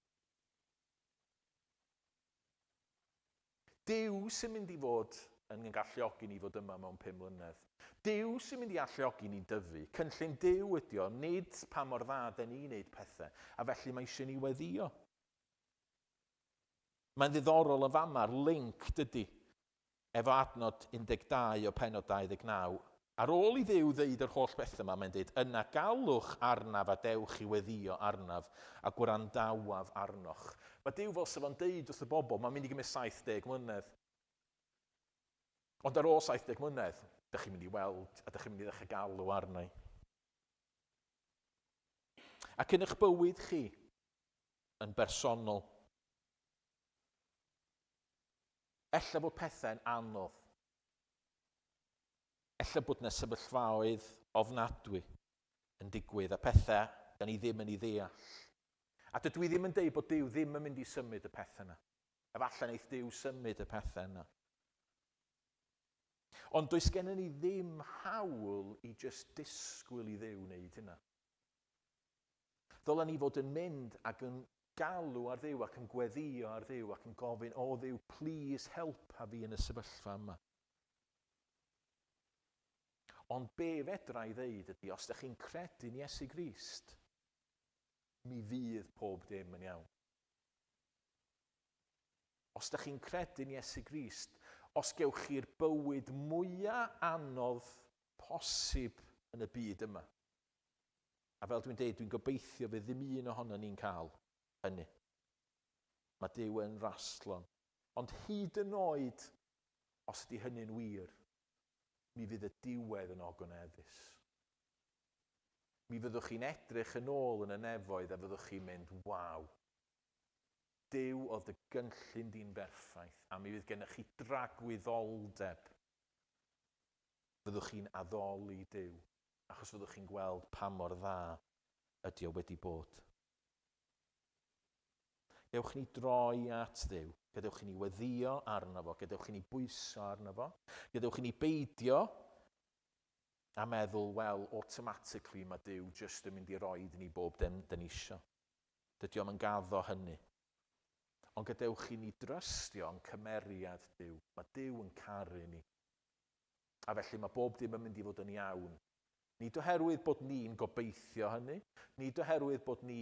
Speaker 1: Duw sy'n mynd i fod yn galluogi ni fod yma mewn 5 mlynedd. Duw sy'n mynd i alluogi ni dyfu. Cynllun Duw ydy o, nid pa mor dda da ni'n wneud pethau, a felly mae eisiau ni weddio. Mae'n ddiddorol yn fama'r link dydy. efo adnod 12 o pennod 29, ar ôl i Dduw ddeud yr holl bethau yma, mae'n dweud, yna galwch arnaf a dewch i weddio arnaf a gwrandawaf arnoch. Mae Dduw fel sef o'n deud wrth y bobl, mae'n mynd i gymryd 70 mlynedd. Ond ar ôl 70 mlynedd, ydych chi'n mynd i weld a ydych chi'n mynd i ddechrau galw arnau. Ac yn eich bywyd chi, yn bersonol, ella bod pethau'n anodd. Ella bod yna sefyllfaoedd ofnadwy yn digwydd a pethau da ni ddim yn ei ddeall. A dydw i ddim yn deud bod Duw ddim yn mynd i symud y pethau yna. Efallai wneith Duw symud y pethau yna. Ond does gennym ni ddim hawl i just disgwyl i Dduw wneud hynna. Ddylen ni fod yn mynd ac yn galw ar Dduw ac yn gweddio ar Dduw ac yn gofyn, o Dduw, please helpa fi yn y sefyllfa yma. Ond be fedra i ddeud ydy, os ydych chi'n credu'n Iesu Grist, mi fydd pob dim yn iawn. Os ydych chi'n credu'n Iesu Grist, os gewch chi'r bywyd mwyaf anodd posib yn y byd yma. A fel dwi'n deud, dwi'n gobeithio fydd ddim un ohono ni'n cael hynny. Mae Duw yn rastlon. Ond hyd yn oed, os ydy hynny'n wir, mi fydd y diwedd yn ogoneddus. Mi fyddwch chi'n edrych yn ôl yn y nefoedd a fyddwch chi'n mynd, waw, Duw oedd y gynllun di'n berffaith, a mi fydd gennych chi dragwyddoldeb. Fyddwch chi'n addoli Duw, achos fyddwch chi'n gweld pa mor dda ydy o wedi bod. Gewch ni droi at Dduw, gadewch chi ni weddio arno fo, gadewch chi ni bwyso arno fo, gadewch chi ni beidio a meddwl, wel, automatically mae Duw just yn mynd i roed ni bob dim dyn ni isio. Dydy o'm yn gaddo hynny. Ond gadewch chi ni drystio yn cymeriad Duw. Mae Duw yn caru ni. A felly mae bob dim yn mynd i fod yn iawn. Nid oherwydd bod ni'n gobeithio hynny, nid oherwydd bod ni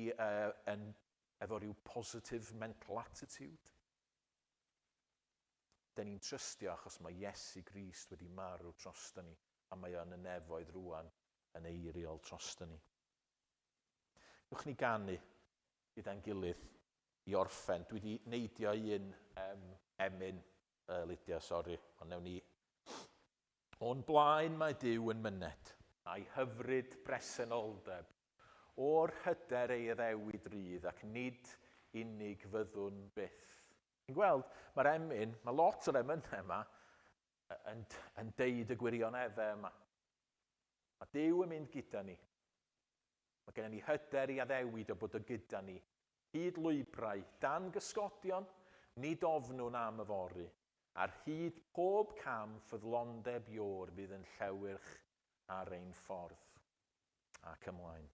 Speaker 1: efo rhyw positive mental attitude. Da ni'n trystio achos mae Iesu Grist wedi marw trosto ni, a mae o'n y nefoedd rwan yn eiriol trosto ni. Gwch ni ganu gyda'n gilydd i orffen. Dwi wedi neidio un emyn, Lydia, sori, ond newn ni. O'n blaen mae Duw yn myned, a'i hyfryd presenoldeb, o'r hyder ei addewid rydd ac nid unig fyddwn byth. Chi'n gweld, mae'r emyn, mae lot o'r emynau yma yn deud y gwirioneddau yma. Mae Duw yn mynd gyda ni. Mae gennym ni hyder i addewid o bod o gyda ni. Hyd lwybrau, dan gysgodion, nid ofnwn am yfory. Ar hyd pob cam ffyddlondeb io'r fydd yn llewyrch ar ein ffordd. Ac ymlaen.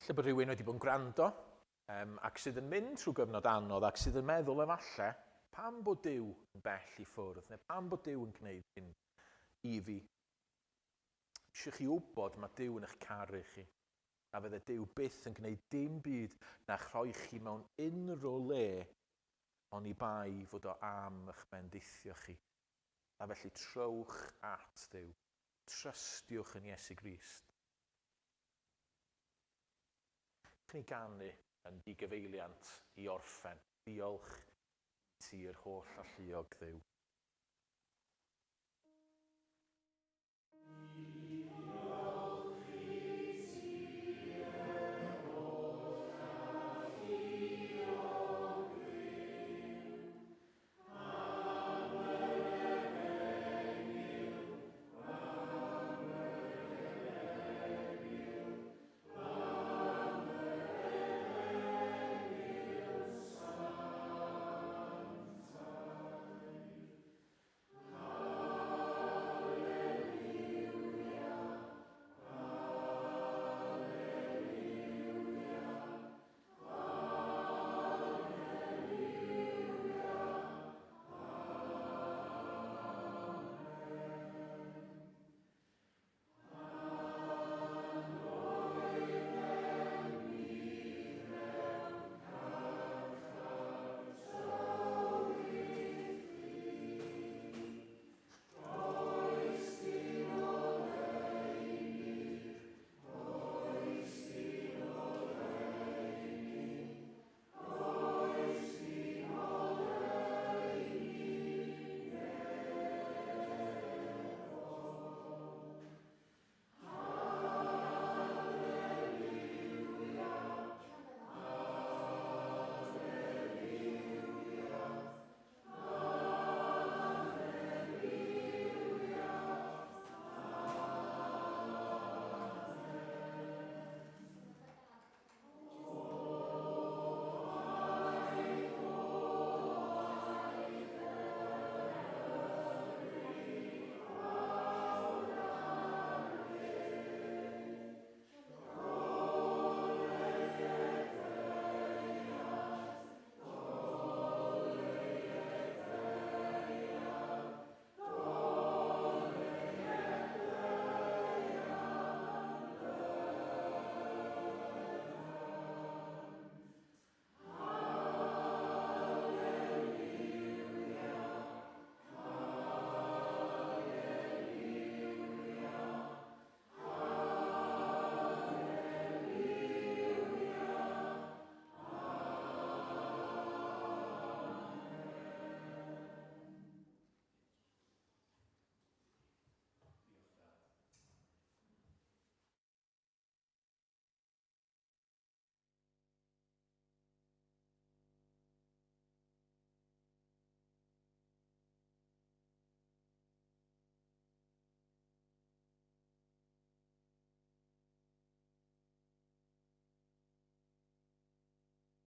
Speaker 1: Lle bod rhywun wedi bod yn gwrando, ac sydd yn mynd trwy gyfnod anodd, ac sydd yn meddwl efalle, pam bod Duw yn bell i ffwrdd, neu pam bod Duw yn gwneud hyn i fi. Eisiau chi wybod mae Duw yn eich caru chi. A fydde Duw byth yn gwneud dim byd na'ch rhoi chi mewn unrhyw le ond i bai fod o am eich bendithio chi. A felly trowch at Duw. Trystiwch yn Iesu Grist. Cyn i ganu yn digyfeiliant i orffen. Diolch ti'r holl alluog Dduw.